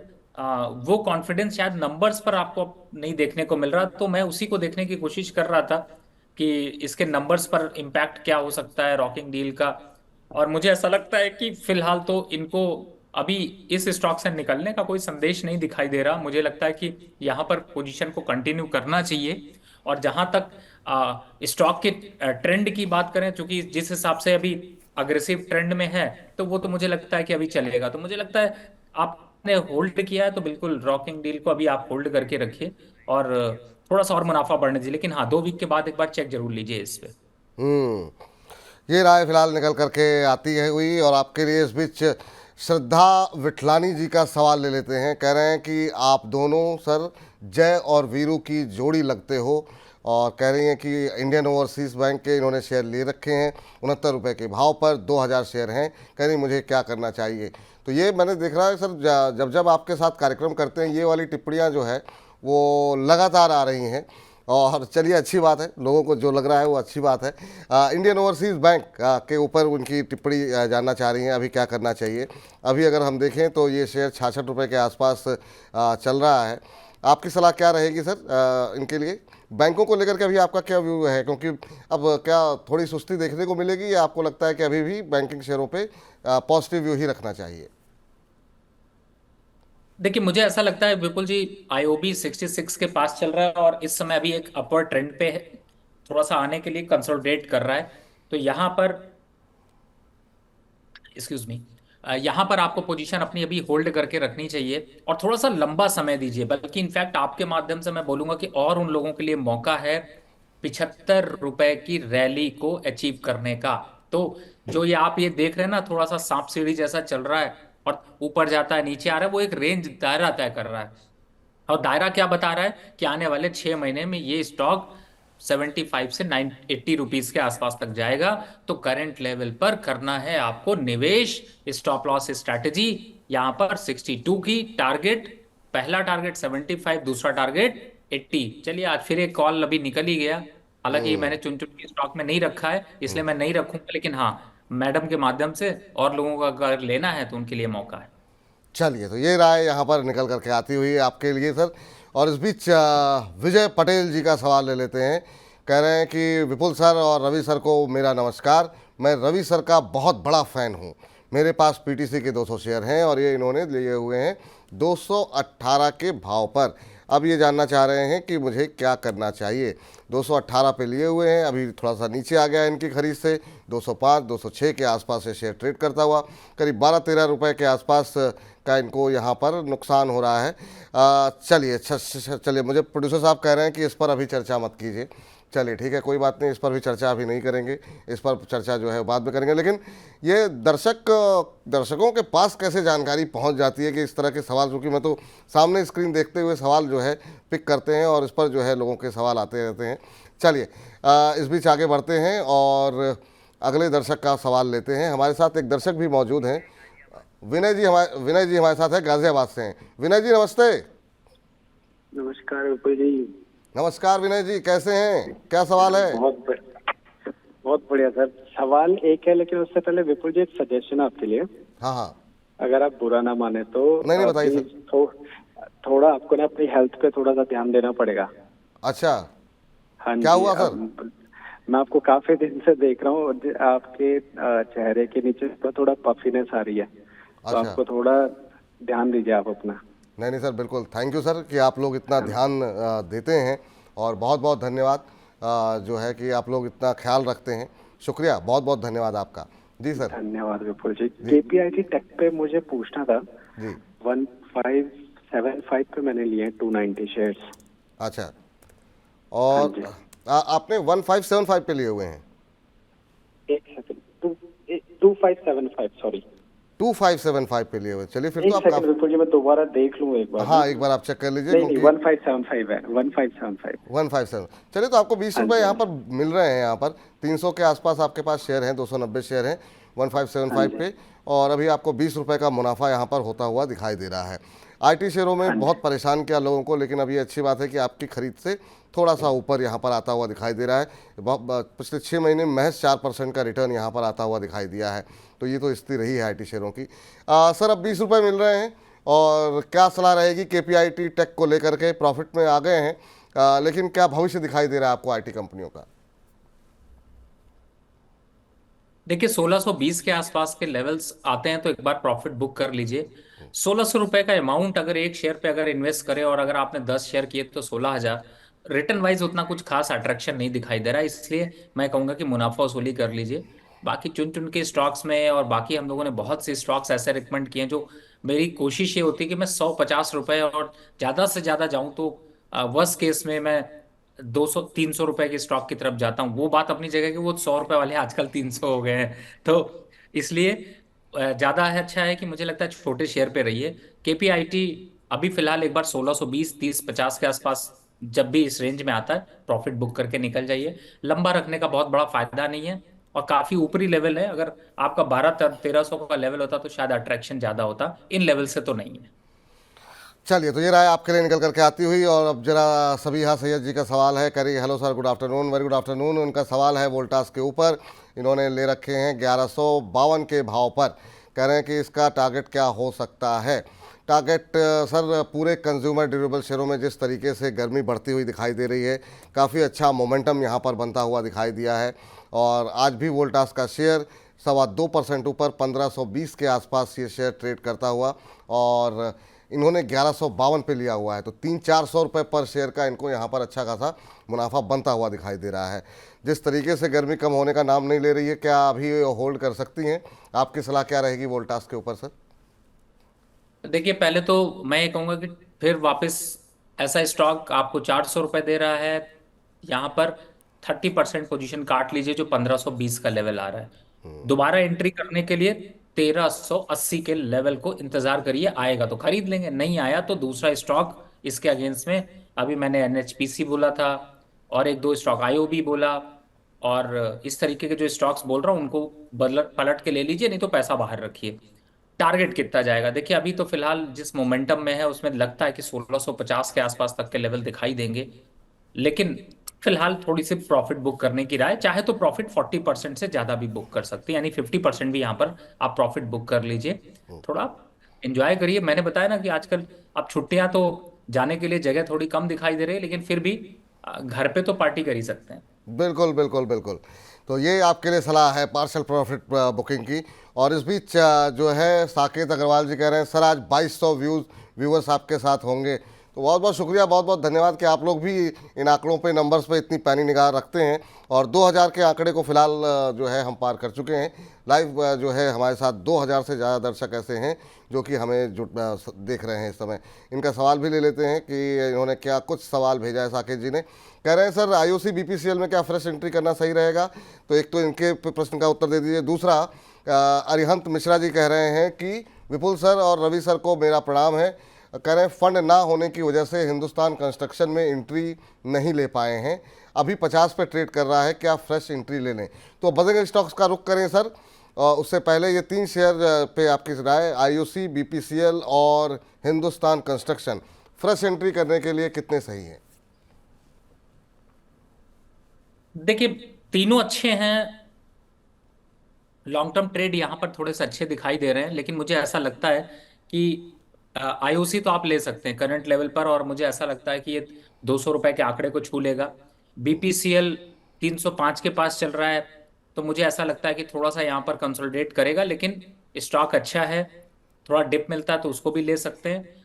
B: वो कॉन्फिडेंस शायद नंबर्स पर आपको नहीं देखने को मिल रहा। तो मैं उसी को देखने की कोशिश कर रहा था कि इसके नंबर्स पर इम्पैक्ट क्या हो सकता है रॉकिंग डील का। और मुझे ऐसा लगता है कि फिलहाल तो इनको अभी इस स्टॉक से निकलने का कोई संदेश नहीं दिखाई दे रहा। मुझे लगता है कि यहाँ पर पोजीशन को कंटिन्यू करना चाहिए। और जहां तक स्टॉक के ट्रेंड की बात करें, चूंकि जिस हिसाब से अभी अग्रेसिव ट्रेंड में है, तो वो तो मुझे लगता है कि अभी चलेगा। तो मुझे लगता है आपने होल्ड किया है तो बिल्कुल रॉकिंग डील को अभी आप होल्ड करके रखिए और थोड़ा सा और मुनाफा बढ़ने दीजिए। लेकिन हाँ, 2 वीक के बाद एक बार चेक जरूर लीजिए इस पे।
A: ये राय फिलहाल निकल करके आती है हुई। और आपके लिए इस बीच श्रद्धा विठलानी जी का सवाल ले लेते हैं। कह रहे हैं कि आप दोनों सर जय और वीरू की जोड़ी लगते हो, और कह रही हैं कि इंडियन ओवरसीज़ बैंक के इन्होंने शेयर ले रखे हैं 69 रुपये के भाव पर, 2000 शेयर हैं। कह रही मुझे क्या करना चाहिए। तो ये मैंने देख रहा है सर, जब जब आपके साथ कार्यक्रम करते हैं ये वाली टिप्पणियाँ जो है वो लगातार आ रही हैं। और चलिए, अच्छी बात है, लोगों को जो लग रहा है वो अच्छी बात है। इंडियन ओवरसीज़ बैंक के ऊपर उनकी टिप्पणी जानना चाह रही हैं, अभी क्या करना चाहिए। अभी अगर हम देखें तो ये शेयर 66 रुपये के आसपास चल रहा है। आपकी सलाह क्या रहेगी सर इनके लिए? बैंकों को लेकर के अभी आपका क्या व्यू है, क्योंकि अब क्या थोड़ी सुस्ती देखने को मिलेगी, या आपको लगता है कि अभी भी बैंकिंग शेयरों पे पॉजिटिव व्यू ही रखना चाहिए?
B: देखिए, मुझे ऐसा लगता है विपुल जी, आईओबी 66 के पास चल रहा है और इस समय अभी एक अपवर्ड ट्रेंड पे है, थोड़ा सा आने के लिए कंसोलिडेट कर रहा है। तो यहाँ पर, एक्सक्यूज मी, यहाँ पर आपको पोजीशन अपनी अभी होल्ड करके रखनी चाहिए और थोड़ा सा लंबा समय दीजिए। बल्कि इनफैक्ट आपके माध्यम से मैं बोलूंगा कि और उन लोगों के लिए मौका है 75 रुपए की रैली को अचीव करने का। तो जो ये आप ये देख रहे हैं ना, थोड़ा सा सांप सीढ़ी जैसा चल रहा है और ऊपर जाता है नीचे आ रहा है, वो एक रेंज दायरा तय कर रहा है। और दायरा क्या बता रहा है कि आने वाले 6 महीने में ये स्टॉक 75 से 80 रुपीज के आसपास तक जाएगा। तो करंट लेवल पर करना है आपको निवेश। स्टॉप लॉस स्ट्रैटेजी यहां पर 62 की टारगेट, पहला टारगेट 75, दूसरा टारगेट 80। चलिए, आज फिर एक कॉल अभी निकल ही गया। हालांकि मैंने चुन चुन के स्टॉक में नहीं रखा है, इसलिए मैं नहीं रखूंगा, लेकिन हाँ, मैडम के माध्यम से और लोगों का अगर लेना है तो उनके लिए मौका है।
A: चलिए, तो ये राय यहाँ पर निकल करके आती हुई है आपके लिए सर। और इस बीच विजय पटेल जी का सवाल ले लेते हैं। कह रहे हैं कि विपुल सर और रवि सर को मेरा नमस्कार। मैं रवि सर का बहुत बड़ा फ़ैन हूँ। मेरे पास पीटीसी के 200 शेयर हैं और ये इन्होंने लिए हुए हैं 218 के भाव पर। अब ये जानना चाह रहे हैं कि मुझे क्या करना चाहिए। 218 पे लिए हुए हैं, अभी थोड़ा सा नीचे आ गया है इनकी खरीद से। 205, 206 के आसपास से शेयर ट्रेड करता हुआ करीब 12-13 रुपये के आसपास का इनको यहाँ पर नुकसान हो रहा है। चलिए, मुझे प्रोड्यूसर साहब कह रहे हैं कि इस पर अभी चर्चा मत कीजिए। चलिए ठीक है, कोई बात नहीं, इस पर भी चर्चा अभी नहीं करेंगे। इस पर चर्चा जो है बाद में करेंगे। लेकिन ये दर्शकों के पास कैसे जानकारी पहुंच जाती है कि इस तरह के सवाल, क्योंकि मैं तो सामने स्क्रीन देखते हुए सवाल जो है पिक करते हैं और इस पर जो है लोगों के सवाल आते रहते हैं। चलिए, इस बीच आगे बढ़ते हैं और अगले दर्शक का सवाल लेते हैं। हमारे साथ एक दर्शक भी मौजूद हैं, विनय जी हमारे साथ है, गाजियाबाद से हैं। विनय जी नमस्ते।
D: नमस्कार विपुल जी।
A: नमस्कार विनय जी, कैसे हैं? क्या सवाल है?
D: बहुत बढ़िया सर। सवाल एक है, लेकिन उससे पहले विपुल जी एक सजेशन आपके लिए।
A: हाँ हाँ,
D: अगर आप बुरा ना माने तो
A: नहीं बताइए सर।
D: थोड़ा आपको ना अपनी हेल्थ पे थोड़ा सा ध्यान देना पड़ेगा।
A: अच्छा,
D: हाँ जी।
A: क्या हुआ सर?
D: मैं आपको काफी दिन से देख रहा हूँ, आपके चेहरे के नीचे थोड़ा पफीनेस आ रही है। तो
A: अच्छा।
D: आपको थोड़ा ध्यान दीजिए आप अपना।
A: नहीं सर, बिल्कुल। थैंक यू सर कि आप लोग इतना ध्यान देते हैं, और बहुत बहुत धन्यवाद जो है कि आप लोग इतना ख्याल रखते हैं। शुक्रिया, बहुत बहुत धन्यवाद आपका। जी सर।
D: धन्यवाद विपुल जी। केपीआईटी टेक पे मुझे पूछना था
A: जी।
D: 1575 पे मैंने लिए 290 शेयर्स।
A: अच्छा, और आपने 1575 पे लिए हुए हैं?
D: एक सेकंड, 2575 सॉरी,
A: 2575 पे लिए हुए। चलिए फिर
D: एक
A: तो आप
D: सेकंड विपुल जी, मैं दोबारा देख लूँ एक बार।
A: हाँ, एक बार आप चेक कर लीजिए।
D: नहीं, 1575 है, 1575।
A: 157। चलिए, तो आपको 20 रुपये यहाँ पर मिल रहे हैं। यहाँ पर 300 के आसपास आपके पास शेयर हैं, 290 शेयर हैं 1575 पे, और अभी आपको 20 रुपये का मुनाफा यहाँ पर होता हुआ दिखाई दे रहा है। आईटी शेयरों में बहुत परेशान किया लोगों को, लेकिन अभी अच्छी बात है कि आपकी खरीद से थोड़ा सा ऊपर यहाँ पर आता हुआ दिखाई दे रहा है। पिछले 6 महीने में महज 4% का रिटर्न यहाँ पर आता हुआ दिखाई दिया है। तो ये तो स्थिति रही है आईटी शेयरों की। सर, अब 20 रुपये मिल रहे हैं, और क्या सलाह रहेगी केपीआईटी टेक को लेकर के? प्रॉफिट में आ गए हैं, लेकिन क्या भविष्य दिखाई दे रहा है आपको आईटी कंपनियों का?
B: देखिए, 1620 के आसपास के लेवल्स आते हैं तो एक बार प्रॉफिट बुक कर लीजिए। 1600 रुपए का अमाउंट अगर एक शेयर पे अगर इन्वेस्ट करें, और अगर आपने 10 शेयर किए तो 16,000, रिटर्न वाइज उतना कुछ खास अट्रैक्शन नहीं दिखाई दे रहा है। इसलिए मैं कहूंगा कि मुनाफा वसूली कर लीजिए। बाकी चुन चुन के स्टॉक्स में, और बाकी हम लोगों ने बहुत से स्टॉक्स ऐसे रिकमेंड किए हैं, जो मेरी कोशिश ये होती है कि मैं 150 रुपए और ज़्यादा से ज़्यादा जाऊं तो वर्स्ट केस में मैं 200-300 रुपए के स्टॉक की तरफ जाता हूँ। वो बात अपनी जगह कि वो 100 रुपए वाले आजकल 300 हो गए हैं। तो इसलिए ज्यादा है, अच्छा है कि मुझे लगता है छोटे शेयर पे रहिए। केपीआईटी अभी फिलहाल एक बार 1620, 30, 50 के आसपास जब भी इस रेंज में आता है प्रॉफिट बुक करके निकल जाइए। लंबा रखने का बहुत बड़ा फायदा नहीं है, और काफी ऊपरी लेवल है। अगर आपका 1200-1300 का लेवल होता तो शायद अट्रैक्शन ज्यादा होता, इन लेवल से तो नहीं है।
A: चलिए, तो ये राय आपके लिए निकल करके आती हुई। और अब जरा सबीहा सैयद जी का सवाल है, करिए। Hello sir, good afternoon, very good afternoon. उनका सवाल है वोल्टास के ऊपर। इन्होंने ले रखे हैं 1152 के भाव पर। कह रहे हैं कि इसका टारगेट क्या हो सकता है। टारगेट सर, पूरे कंज्यूमर ड्यूरेबल शेयरों में जिस तरीके से गर्मी बढ़ती हुई दिखाई दे रही है, काफ़ी अच्छा मोमेंटम यहाँ पर बनता हुआ दिखाई दिया है। और आज भी वोल्टास का शेयर 2.25% ऊपर 1520 के आसपास ये शेयर ट्रेड करता हुआ, और इन्होंने 1152 पे लिया हुआ है। तो 300-400 रुपये पर शेयर का इनको यहाँ पर अच्छा खासा मुनाफा बनता हुआ दिखाई दे रहा है। जिस तरीके से गर्मी कम होने का नाम नहीं ले रही है, क्या अभी होल्ड कर सकती हैं? आपकी सलाह क्या रहेगी वोल्टास के ऊपर सर?
B: देखिए, पहले तो मैं ये कहूंगा कि फिर वापस ऐसा स्टॉक आपको 400 रुपये दे रहा है, यहाँ पर 30% पोजीशन काट लीजिए जो 1520 का लेवल आ रहा है। दोबारा एंट्री करने के लिए 1380 के लेवल को इंतजार करिए, आएगा तो खरीद लेंगे, नहीं आया तो दूसरा स्टॉक इसके अगेंस्ट में। अभी मैंने एनएचपीसी बोला था, और एक दो स्टॉक आईओबी बोला, और इस तरीके के जो स्टॉक्स बोल रहा हूँ उनको बदल पलट के ले लीजिए, नहीं तो पैसा बाहर रखिए। टारगेट कितना जाएगा? देखिए, अभी तो फिलहाल जिस मोमेंटम में है उसमें लगता है कि 1650 के आसपास तक के लेवल दिखाई देंगे, लेकिन फिलहाल थोड़ी सी प्रॉफिट बुक करने की राय। चाहे तो प्रॉफिट 40% से ज्यादा भी बुक कर सकते हैं, यानी 50% भी यहाँ पर आप प्रॉफिट बुक कर लीजिए। थोड़ा एंजॉय करिए। मैंने बताया ना कि आजकल अब छुट्टियां तो जाने के लिए जगह थोड़ी कम दिखाई दे रही है, लेकिन फिर भी घर पे तो पार्टी कर ही सकते हैं।
A: बिल्कुल बिल्कुल बिल्कुल। तो ये आपके लिए सलाह है पार्शल प्रॉफिट बुकिंग की। और इस बीच जो है साकेत अग्रवाल जी कह रहे हैं सर आज 2200 व्यूवर्स आपके साथ होंगे। तो बहुत बहुत शुक्रिया, बहुत बहुत धन्यवाद कि आप लोग भी इन आंकड़ों पे, नंबर्स पे इतनी पैनी निगाह रखते हैं। और 2000 के आंकड़े को फिलहाल जो है हम पार कर चुके हैं। लाइव जो है हमारे साथ 2000 से ज़्यादा दर्शक ऐसे हैं जो कि हमें देख रहे हैं इस समय। इनका सवाल भी ले लेते हैं कि इन्होंने क्या कुछ सवाल भेजा है। साकेत जी ने कह रहे हैं सर आईओसी बीपीसीएल में क्या फ्रेश एंट्री करना सही रहेगा? तो एक तो इनके प्रश्न का उत्तर दे दीजिए। दूसरा, अरिहंत मिश्रा जी कह रहे हैं कि विपुल सर और रवि सर को मेरा प्रणाम है। कह रहे हैं फंड ना होने की वजह से हिंदुस्तान कंस्ट्रक्शन में एंट्री नहीं ले पाए हैं, अभी 50 पे ट्रेड कर रहा है, क्या फ्रेश एंट्री ले लें? तो बजट स्टॉक्स का रुख करें सर। उससे पहले ये 3 शेयर पे आपकी राय, आईओसी, बीपीसीएल और हिंदुस्तान कंस्ट्रक्शन, फ्रेश एंट्री करने के लिए कितने सही हैं?
B: देखिए, तीनों अच्छे हैं। लॉन्ग टर्म ट्रेड यहाँ पर थोड़े से अच्छे दिखाई दे रहे हैं, लेकिन मुझे ऐसा लगता है कि आईओसी तो आप ले सकते हैं करंट लेवल पर, और मुझे ऐसा लगता है कि ये 200 रुपए के आंकड़े को छू लेगा। बीपीसीएल 305 के पास चल रहा है, तो मुझे ऐसा लगता है कि थोड़ा सा यहाँ पर कंसोलिडेट करेगा, लेकिन स्टॉक अच्छा है। थोड़ा डिप मिलता है तो उसको भी ले सकते हैं।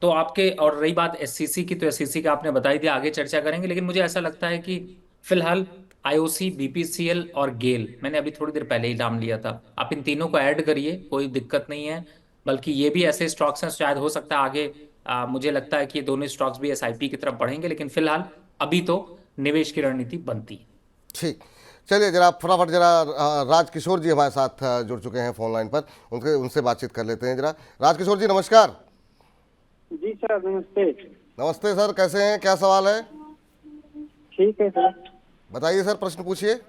B: तो आपके, और रही बात एससीसी की, तो एससीसी का आपने बता ही दिया, आगे चर्चा करेंगे। लेकिन मुझे ऐसा लगता है कि फिलहाल आईओसी, बीपीसीएल और गेल, मैंने अभी थोड़ी देर पहले ही नाम लिया था, आप इन तीनों को ऐड करिए, कोई दिक्कत नहीं है। बल्कि ये भी ऐसे स्टॉक्स हैं, शायद हो सकता है आगे मुझे लगता है कि ये दोनों स्टॉक्स भी एसआईपी की तरफ बढ़ेंगे, लेकिन फिलहाल अभी तो निवेश की रणनीति बनती है।
A: ठीक, चलिए जरा फटाफट जरा राजकिशोर जी हमारे साथ जुड़ चुके हैं फोन लाइन पर, उनसे बातचीत कर लेते हैं जरा। राजकिशोर जी नमस्कार।
E: जी सर नमस्ते।
A: नमस्ते सर, कैसे हैं, क्या सवाल है?
E: ठीक है सर।
A: बताइए सर, प्रश्न पूछिए।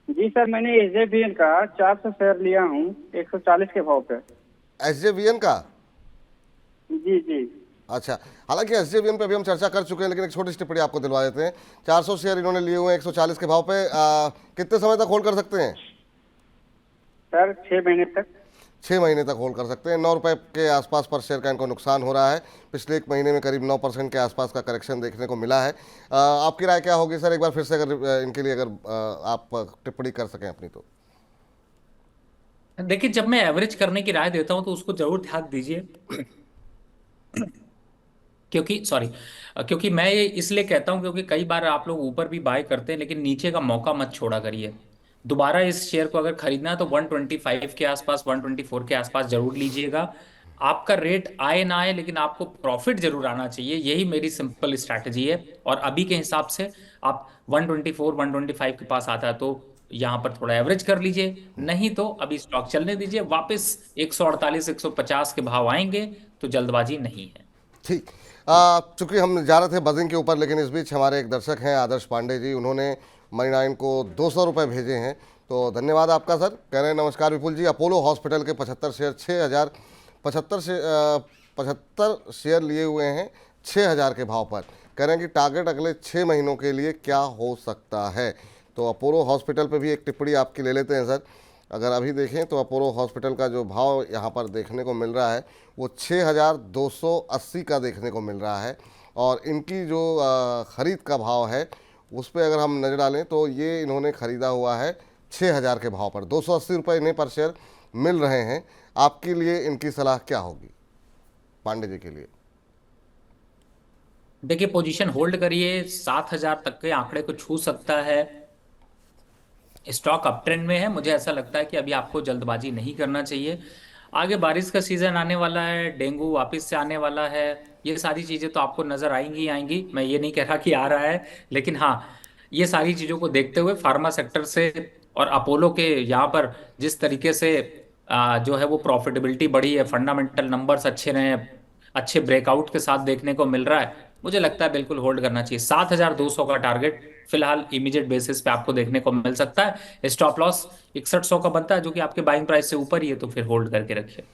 E: जी सर, मैंने एसजेवीएन का 400 शेयर लिया हूँ 140 के भाव पे।
A: एसजेवीएन का?
E: जी जी।
A: अच्छा, हालांकि एसजेवीएन पे अभी हम चर्चा कर चुके हैं, लेकिन एक छोटी सी टिप्पणी आपको दिलवा देते हैं। 400 शेयर इन्होंने लिए हुए हैं 140 के भाव पे। कितने समय तक होल्ड कर सकते हैं
E: सर? 6 महीने तक।
A: 6 महीने तक होल्ड कर सकते हैं। 9 रुपये के आसपास पर शेयर का इनको नुकसान हो रहा है। पिछले 1 महीने में करीब 9% के आसपास का करेक्शन देखने को मिला है। आपकी राय क्या होगी सर, एक बार फिर से अगर इनके लिए अगर आप टिप्पणी कर सकें अपनी तो?
B: देखिए, जब मैं एवरेज करने की राय देता हूं तो उसको जरूर ध्यान दीजिए, क्योंकि मैं ये इसलिए कहता हूं क्योंकि कई बार आप लोग ऊपर भी बाय करते हैं, लेकिन नीचे का मौका मत छोड़ा करिए। दोबारा इस शेयर को अगर खरीदना है तो 125 के आसपास, 124 के आसपास जरूर लीजिएगा। आपका रेट आए ना आए लेकिन आपको प्रॉफिट जरूर आना चाहिए, यही मेरी सिंपल स्ट्रैटेजी है। और अभी के हिसाब से आप 124 125 के पास आता है तो यहाँ पर थोड़ा एवरेज कर लीजिए, नहीं तो अभी स्टॉक चलने दीजिए, वापस 148 150 के भाव आएंगे तो जल्दबाजी नहीं है।
A: ठीक। चूंकि हम जा रहे थे बजिंग के ऊपर, लेकिन इस बीच हमारे एक दर्शक हैं आदर्श पांडे जी, उन्होंने मनी 9 को 200 रुपये भेजे हैं, तो धन्यवाद आपका सर। कह रहे हैं नमस्कार विपुल जी, अपोलो हॉस्पिटल के 75 शेयर 75 शेयर लिए हुए हैं 6000 के भाव पर। कह रहे हैं कि टारगेट अगले 6 महीनों के लिए क्या हो सकता है। तो अपोलो हॉस्पिटल पे भी एक टिप्पणी आपकी ले लेते हैं सर। अगर अभी देखें तो अपोलो हॉस्पिटल का जो भाव यहाँ पर देखने को मिल रहा है वो 6280 का देखने को मिल रहा है, और इनकी जो ख़रीद का भाव है उस पर अगर हम नज़र डालें तो ये इन्होंने ख़रीदा हुआ है 6000 के भाव पर, 280 रुपये इन्हें पर शेयर मिल रहे हैं। आपके लिए इनकी सलाह क्या होगी पांडे जी के लिए?
B: देखिए, पोजीशन होल्ड करिए, 7000 तक के आंकड़े को छू सकता है। स्टॉक अप ट्रेंड में है, मुझे ऐसा लगता है कि अभी आपको जल्दबाजी नहीं करना चाहिए। आगे बारिश का सीजन आने वाला है, डेंगू वापस से आने वाला है, ये सारी चीजें तो आपको नजर आएंगी ही आएंगी। मैं ये नहीं कह रहा कि आ रहा है, लेकिन हाँ, ये सारी चीजों को देखते हुए फार्मा सेक्टर से और अपोलो के यहाँ पर जिस तरीके से जो है वो प्रॉफिटेबिलिटी बढ़ी है, फंडामेंटल नंबर्स अच्छे रहे हैं, अच्छे ब्रेकआउट के साथ देखने को मिल रहा है, मुझे लगता है बिल्कुल होल्ड करना चाहिए। 7200 का टारगेट फिलहाल इमीडिएट बेसिस पे आपको देखने को मिल सकता है। स्टॉप लॉस 6100 का बनता है जो कि आपके बाइंग प्राइस से ऊपर ही है, तो फिर होल्ड करके रखिए।